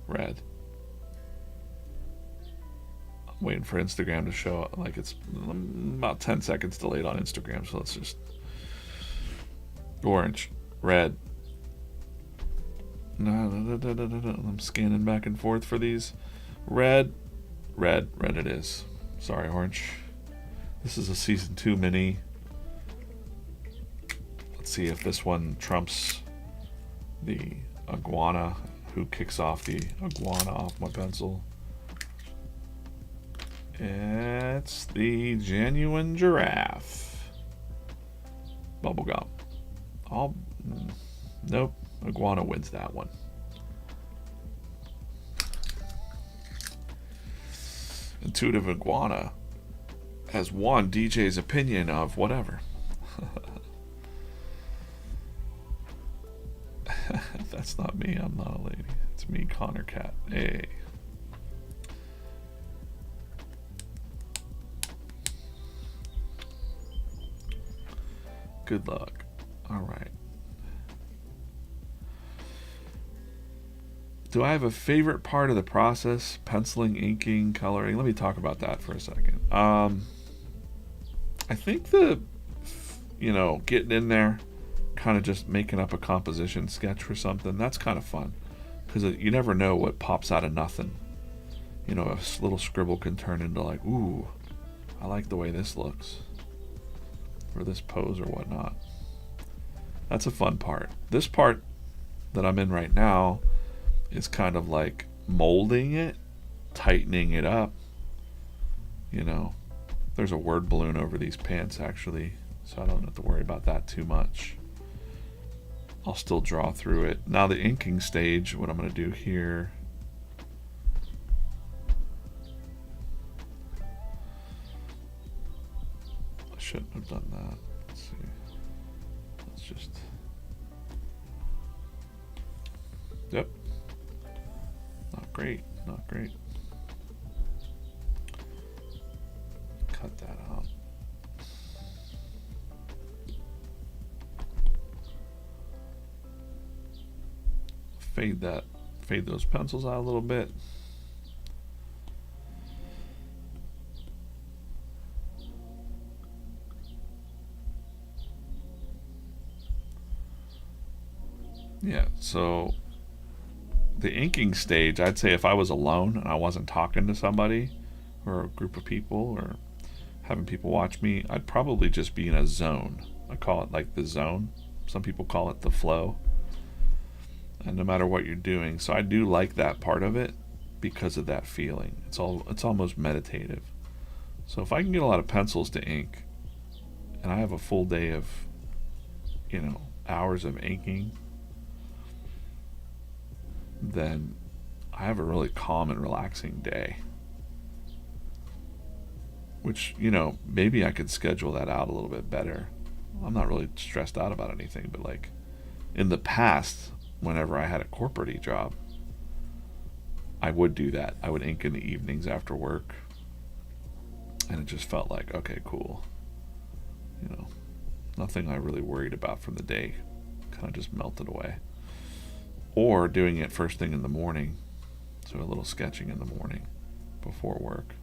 Red. I'm waiting for Instagram to show up. Like, it's about 10 seconds delayed on Instagram, so let's just... Orange. Red. No. I'm scanning back and forth for these. Red. Red it is. Sorry, orange. This is a season 2 mini. Let's see if this one trumps the iguana. Who kicks off the iguana off my pencil? It's the genuine giraffe. Bubblegum. Nope. Iguana wins that one. Intuitive Iguana has won DJ's opinion of whatever. That's not me. I'm not a lady. It's me, Connor Cat. Hey. Good luck. All right. Do I have a favorite part of the process? Penciling, inking, coloring. Let me talk about that for a second. I think getting in there, kind of just making up a composition sketch for something, that's kind of fun. Because you never know what pops out of nothing. A little scribble can turn into like, ooh, I like the way this looks. Or this pose or whatnot. That's a fun part. This part that I'm in right now is kind of like molding it, tightening it up. There's a word balloon over these pants actually, so I don't have to worry about that too much. I'll still draw through it. Now the inking stage, what I'm going to do here, I shouldn't have done that. Let's see. Let's just, yep. Not great, not great. Cut that out. Fade those pencils out a little bit. Yeah, so the inking stage, I'd say if I was alone and I wasn't talking to somebody or a group of people or having people watch me, I'd probably just be in a zone. I call it like the zone. Some people call it the flow. And no matter what you're doing, so I do like that part of it because of that feeling. It's almost meditative. So if I can get a lot of pencils to ink and I have a full day of, hours of inking, then I have a really calm and relaxing day. Which, maybe I could schedule that out a little bit better. I'm not really stressed out about anything, but like in the past, whenever I had a corporate job, I would do that. I would ink in the evenings after work. And it just felt like, okay, cool. Nothing I really worried about from the day kind of just melted away. Or doing it first thing in the morning. So a little sketching in the morning before work.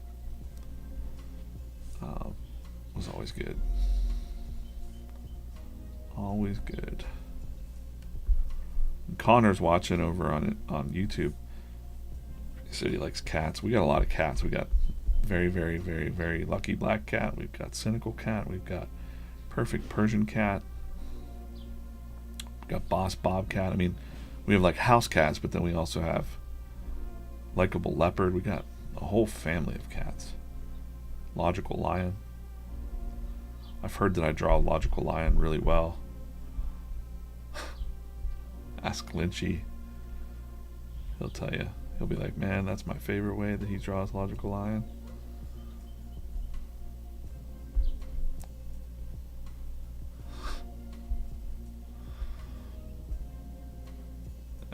Was always good. Always good. And Connor's watching over on YouTube. He said he likes cats. We got a lot of cats. We got very, very, very, very lucky black cat. We've got cynical cat. We've got perfect Persian cat. We've got boss bobcat. I mean, we have like house cats, but then we also have likable leopard. We got a whole family of cats. Logical lion. I've heard that I draw a logical lion really well. Ask Lynchy. He'll tell you. He'll be like, man, that's my favorite way that he draws logical lion.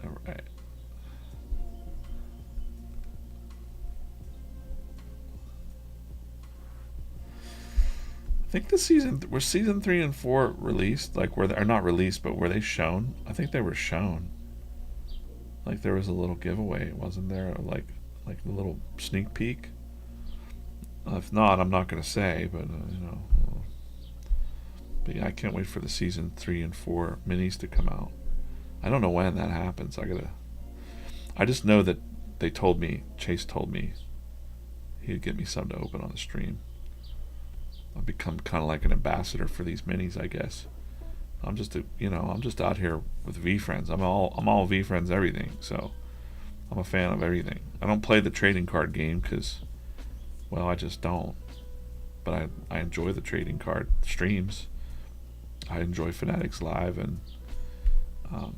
All right. I think were season 3 and 4 released? Like, were they, or not released, but were they shown? I think they were shown. Like, there was a little giveaway, wasn't there? Like a little sneak peek. If not, I'm not going to say, but But yeah, I can't wait for the season 3 and 4 minis to come out. I don't know when that happens. I just know that they told me, Chase told me he'd get me some to open on the stream. I've become kind of like an ambassador for these minis, I guess. I'm just out here with VeeFriends. I'm all VeeFriends everything. So I'm a fan of everything. I don't play the trading card game because, well, I just don't. But I enjoy the trading card streams. I enjoy Fanatics Live, and I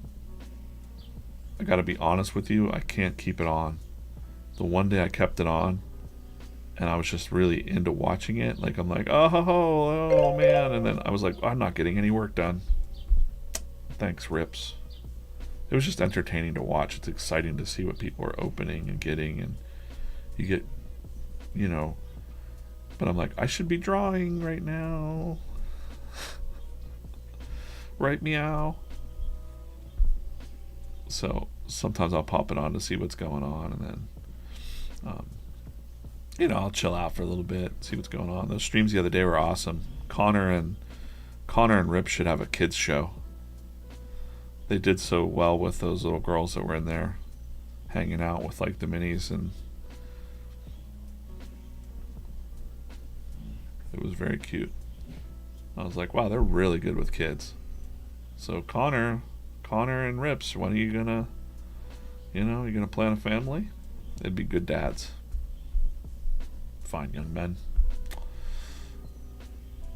got to be honest with you. I can't keep it on. The one day I kept it on, and I was just really into watching it. Like, I'm like, oh man. And then I was like, I'm not getting any work done. Thanks, Rips. It was just entertaining to watch. It's exciting to see what people are opening and getting. And you get, but I'm like, I should be drawing right now. Right, meow. So sometimes I'll pop it on to see what's going on. And then, I'll chill out for a little bit, see what's going on. Those streams the other day were awesome. Connor and Rip should have a kids show. They did so well with those little girls that were in there hanging out with like the minis, and it was very cute. I was like, wow, they're really good with kids. So Connor and Rips, when are you gonna plan a family? They'd be good dads. Fine young men.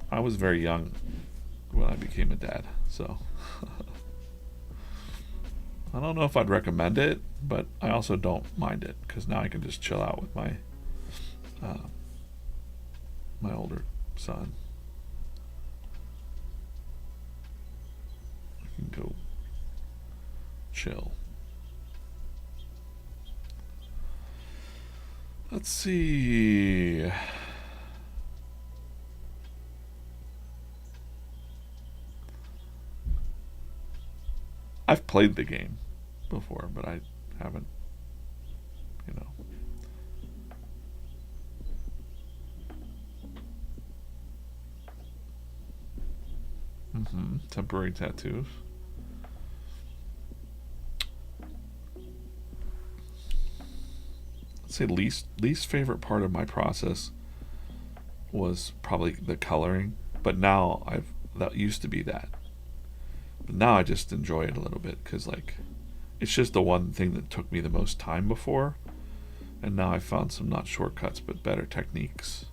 I was very young when I became a dad, so I don't know if I'd recommend it, but I also don't mind it because now I can just chill out with my my older son. I can go chill. Let's see. I've played the game before, but I haven't, you know. Temporary tattoos. I'd say least favorite part of my process was probably the coloring, but now that used to be that. But now I just enjoy it a little bit because like it's just the one thing that took me the most time before, and now I found some not shortcuts but better techniques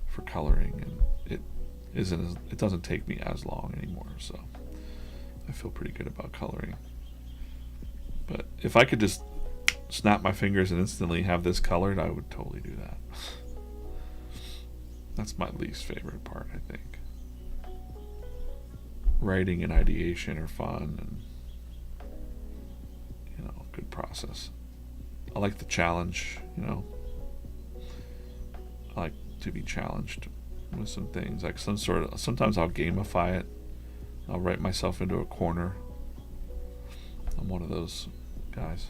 for coloring, and it doesn't take me as long anymore, so I feel pretty good about coloring. But if I could just snap my fingers and instantly have this colored, I would totally do that. That's my least favorite part, I think. Writing and ideation are fun, and good process. I like the challenge, I like to be challenged with some things, like sometimes I'll gamify it. I'll write myself into a corner. I'm one of those guys.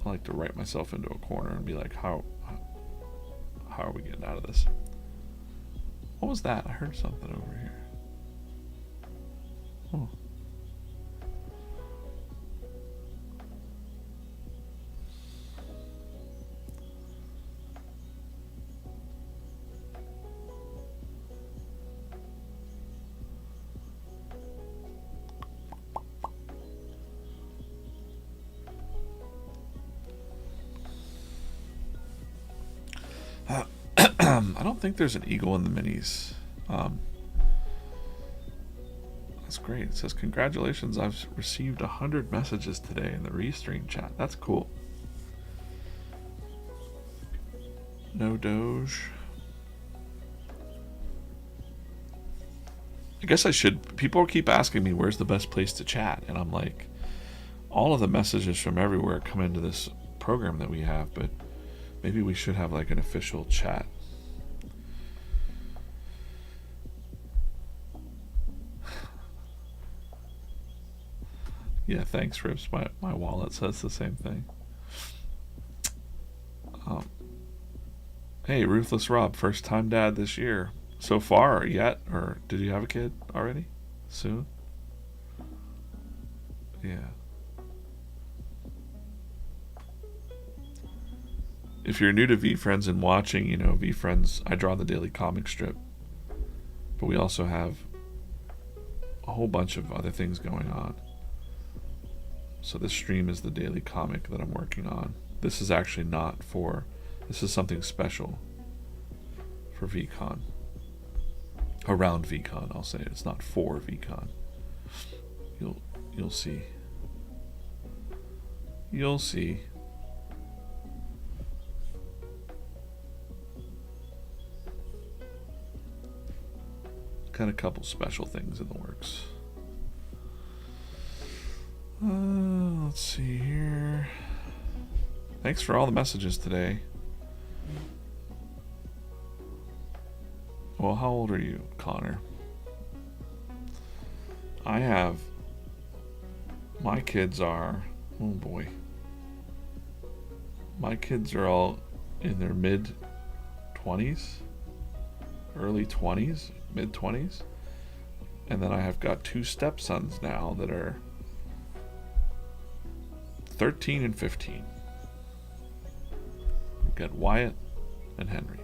I like to write myself into a corner and be like, how are we getting out of this? What was that? I heard something over here. Oh. I don't think there's an eagle in the minis. That's great. It says, congratulations, I've received 100 messages today in the Restream chat. That's cool. No Doge. I guess I should. People keep asking me where's the best place to chat, and I'm like, all of the messages from everywhere come into this program that we have, but maybe we should have like an official chat. Yeah, thanks, Rips. My wallet says the same thing. Hey, Ruthless Rob, first time dad this year. So far, yet? Or did you have a kid already? Soon? Yeah. If you're new to VeeFriends and watching, VeeFriends, I draw the daily comic strip. But we also have a whole bunch of other things going on. So this stream is the daily comic that I'm working on. This is actually not for, this is something special for VCon. Around VCon, I'll say. It's not for VCon. You'll see. You'll see. Got a couple special things in the works. Let's see here. Thanks for all the messages today. Well, how old are you, Connor? My kids are, oh boy. My kids are all in their mid-20s, early 20s, mid-20s. And then I have got two stepsons now that are 13 and 15. We've got Wyatt and Henry.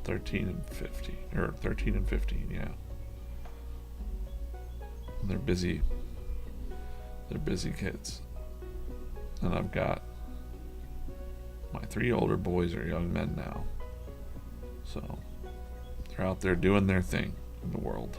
13 and 15, or 13 and 15, yeah. And they're busy kids. And I've got my three older boys are young men now. So they're out there doing their thing in the world.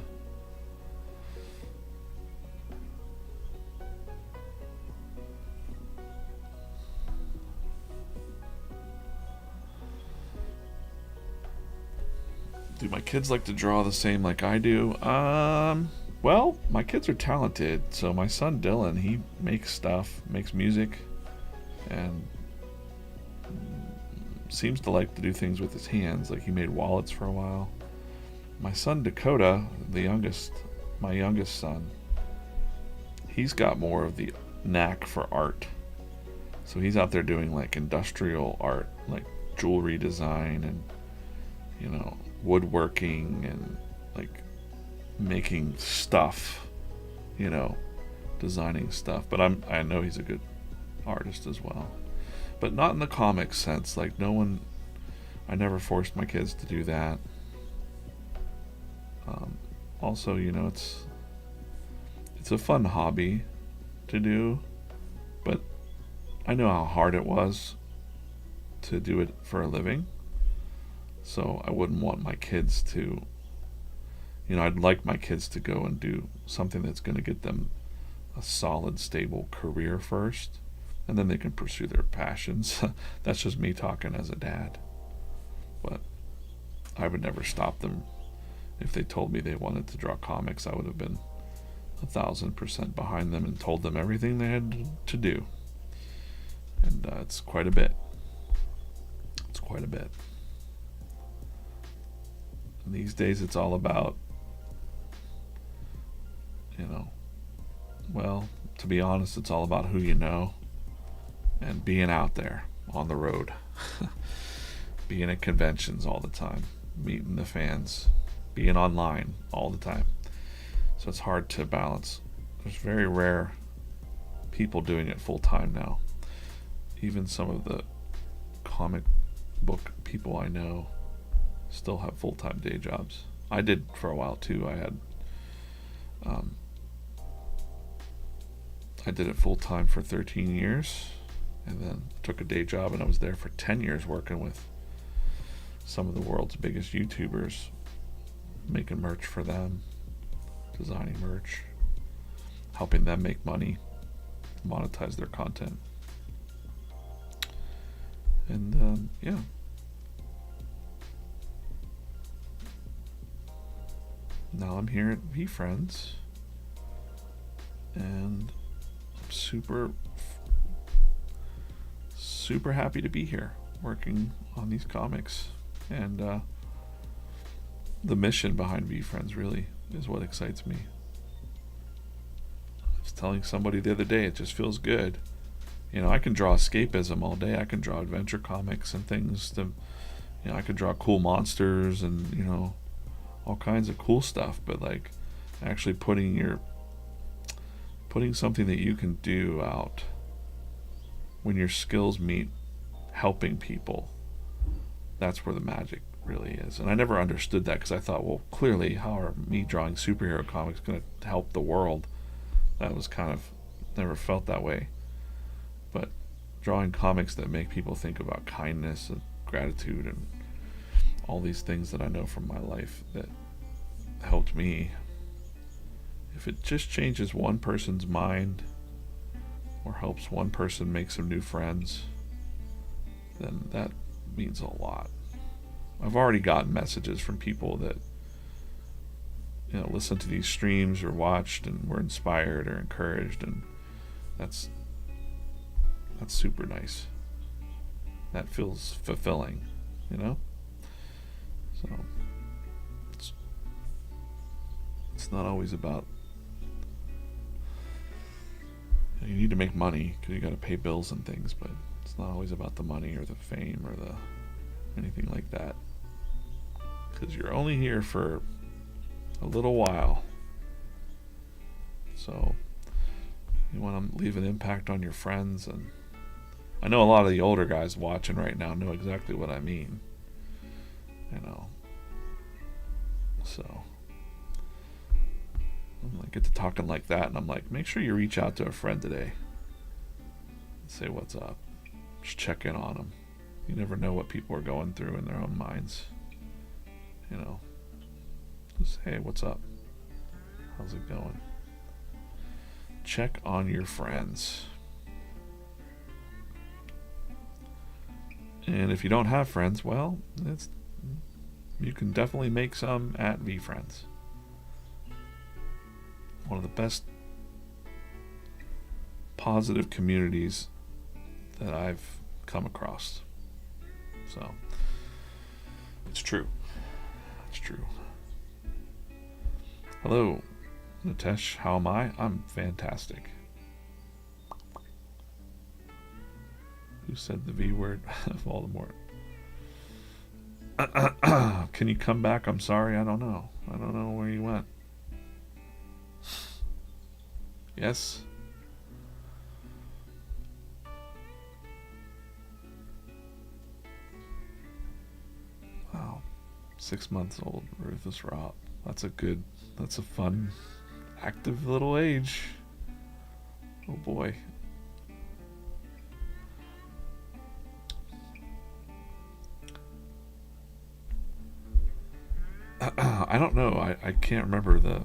Do my kids like to draw the same like I do? Well, my kids are talented. So my son Dylan, he makes stuff, makes music, and seems to like to do things with his hands. Like he made wallets for a while. My son Dakota, my youngest son, he's got more of the knack for art. So he's out there doing like industrial art, like jewelry design and, you know, woodworking and like making stuff, you know, designing stuff. But I know he's a good artist as well. But not in the comic sense. Like I never forced my kids to do that. Also, you know, it's a fun hobby to do, but I know how hard it was to do it for a living. So I wouldn't want my kids to, you know, I'd like my kids to go and do something that's going to get them a solid, stable career first, and then they can pursue their passions. That's just me talking as a dad. But I would never stop them. If they told me they wanted to draw comics, I would have been 1,000% behind them and told them everything they had to do. And it's quite a bit. It's quite a bit. And these days it's all about, you know, well, to be honest, it's all about who you know and being out there on the road. Being at conventions all the time, meeting the fans, being online all the time. So it's hard to balance. There's very rare people doing it full time now. Even some of the comic book people I know still have full-time day jobs. I did for a while too. I did it full-time for 13 years and then took a day job, and I was there for 10 years working with some of the world's biggest YouTubers, making merch for them, designing merch, helping them make money, monetize their content. And yeah. Now I'm here at VeeFriends, and I'm super happy to be here working on these comics. And the mission behind VeeFriends really is what excites me. I was telling somebody the other day, it just feels good. You know, I can draw escapism all day. I can draw adventure comics and things. I could draw cool monsters and, you know, all kinds of cool stuff. But like, actually putting something that you can do out when your skills meet helping people, that's where the magic really is. And I never understood that, because I thought, well, clearly, how are me drawing superhero comics going to help the world? That was kind of, never felt that way. But drawing comics that make people think about kindness and gratitude and all these things that I know from my life that helped me, if it just changes one person's mind or helps one person make some new friends, then that means a lot. I've already gotten messages from people that, you know, listen to these streams or watched and were inspired or encouraged, and that's super nice. That feels fulfilling, you know? So it's not always about, you need to make money because you got to pay bills and things, but it's not always about the money or the fame or the anything like that, because you're only here for a little while. So you want to leave an impact on your friends, and I know a lot of the older guys watching right now know exactly what I mean, you know. So I get to talking like that, and I'm like, make sure you reach out to a friend today and say what's up. Just check in on them. You never know what people are going through in their own minds, you know. Just, hey, what's up? How's it going? Check on your friends. And if you don't have friends, well, you can definitely make some at VeeFriends. One of the best positive communities that I've come across. So, it's true. It's true. Hello, Nitesh. How am I? I'm fantastic. Who said the V word? Voldemort. Can you come back? I'm sorry. I don't know. I don't know where you went. Yes. Wow. 6 months old, Rufus Rob. That's a fun, active little age. Oh boy. I don't know. I can't remember the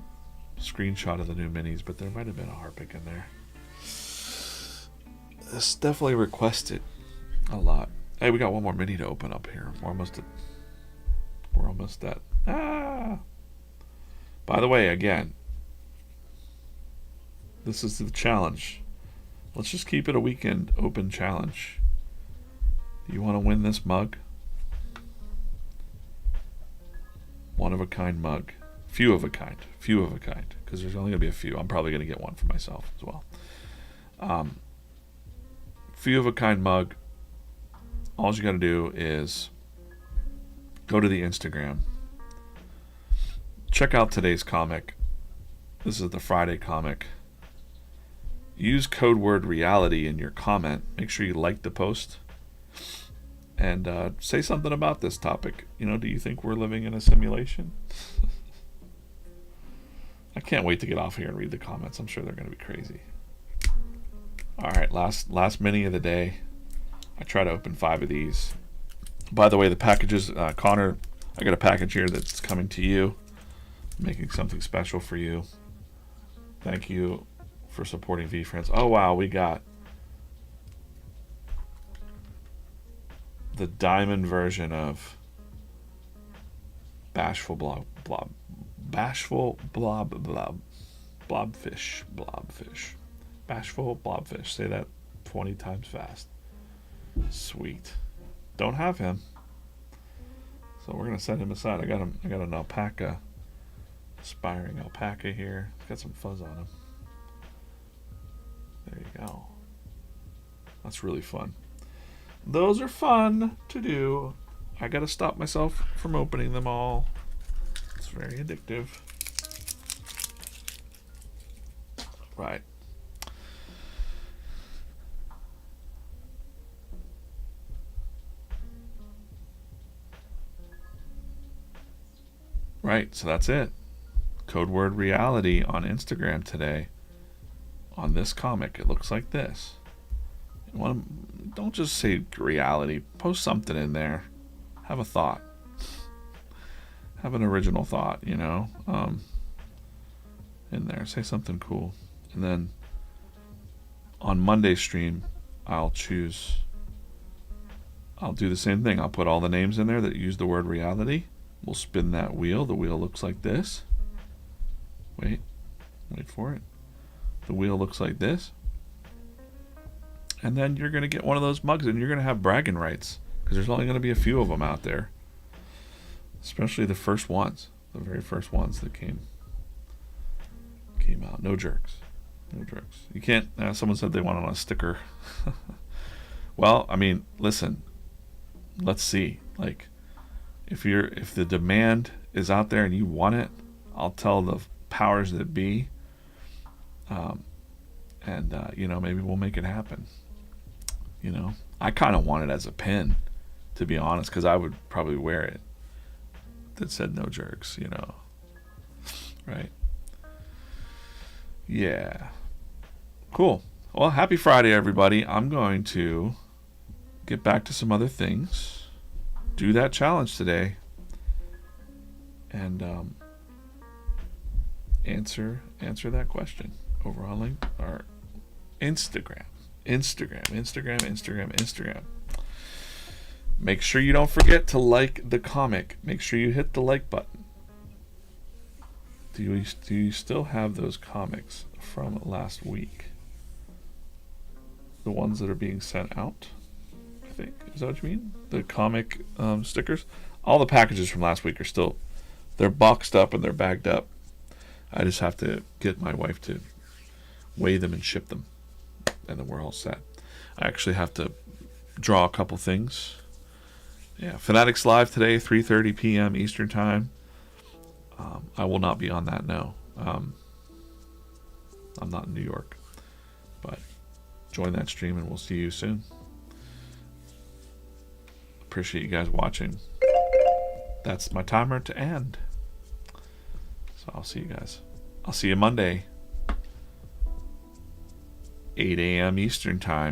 screenshot of the new minis, but there might have been a Harpic in there. It's definitely requested a lot. Hey, we got one more mini to open up here. We're almost at. By the way, again, this is the challenge. Let's just keep it a weekend open challenge. Do you want to win this mug? One of a kind mug. Few of a kind. Because there's only going to be a few. I'm probably going to get one for myself as well. Few of a kind mug. All you got to do is go to the Instagram. Check out today's comic. This is the Friday comic. Use code word reality in your comment. Make sure you like the post. And say something about this topic. Do you think we're living in a simulation? I can't wait to get off here and read the comments. I'm sure they're going to be crazy. All right, last mini of the day. I try to open 5 of these. By the way, the packages, Connor, I got a package here that's coming to you. I'm making something special for you. Thank you for supporting VeeFriends. Oh wow, we got the diamond version of Bashful Blobfish. Bashful Blobfish. Say that 20 times fast. Sweet. Don't have him, so we're gonna set him aside. I got an alpaca, aspiring alpaca here. Got some fuzz on him. There you go. That's really fun. Those are fun to do. I gotta stop myself from opening them all. It's very addictive. Right. Right, so that's it. Code word reality on Instagram today. On this comic, it looks like this. Don't just say reality. Post something in there. Have a thought. Have an original thought, in there. Say something cool. And then on Monday's stream, I'll do the same thing. I'll put all the names in there that use the word reality. We'll spin that wheel. The wheel looks like this. Wait for it. The wheel looks like this. And then you're going to get one of those mugs, and you're going to have bragging rights, because there's only going to be a few of them out there. Especially the first ones. The very first ones that came out. No jerks. You can't. Someone said they want it on a sticker. Well, listen. Let's see. If the demand is out there and you want it, I'll tell the powers that be. Maybe we'll make it happen. I kind of want it as a pin, to be honest, because I would probably wear it. That said no jerks, right? Yeah. Cool. Well, happy Friday, everybody. I'm going to get back to some other things. Do that challenge today. And answer that question over on our Instagram. Make sure you don't forget to like the comic. Make sure you hit the like button. Do you still have those comics from last week? The ones that are being sent out, I think. Is that what you mean? The comic stickers? All the packages from last week are still, they're boxed up and they're bagged up. I just have to get my wife to weigh them and ship them. And then we're all set. I actually have to draw a couple things. Yeah, Fanatics Live today, 3:30 p.m. Eastern Time. I will not be on that, no. I'm not in New York. But join that stream and we'll see you soon. Appreciate you guys watching. That's my timer to end. So I'll see you guys. I'll see you Monday, 8 a.m. Eastern Time.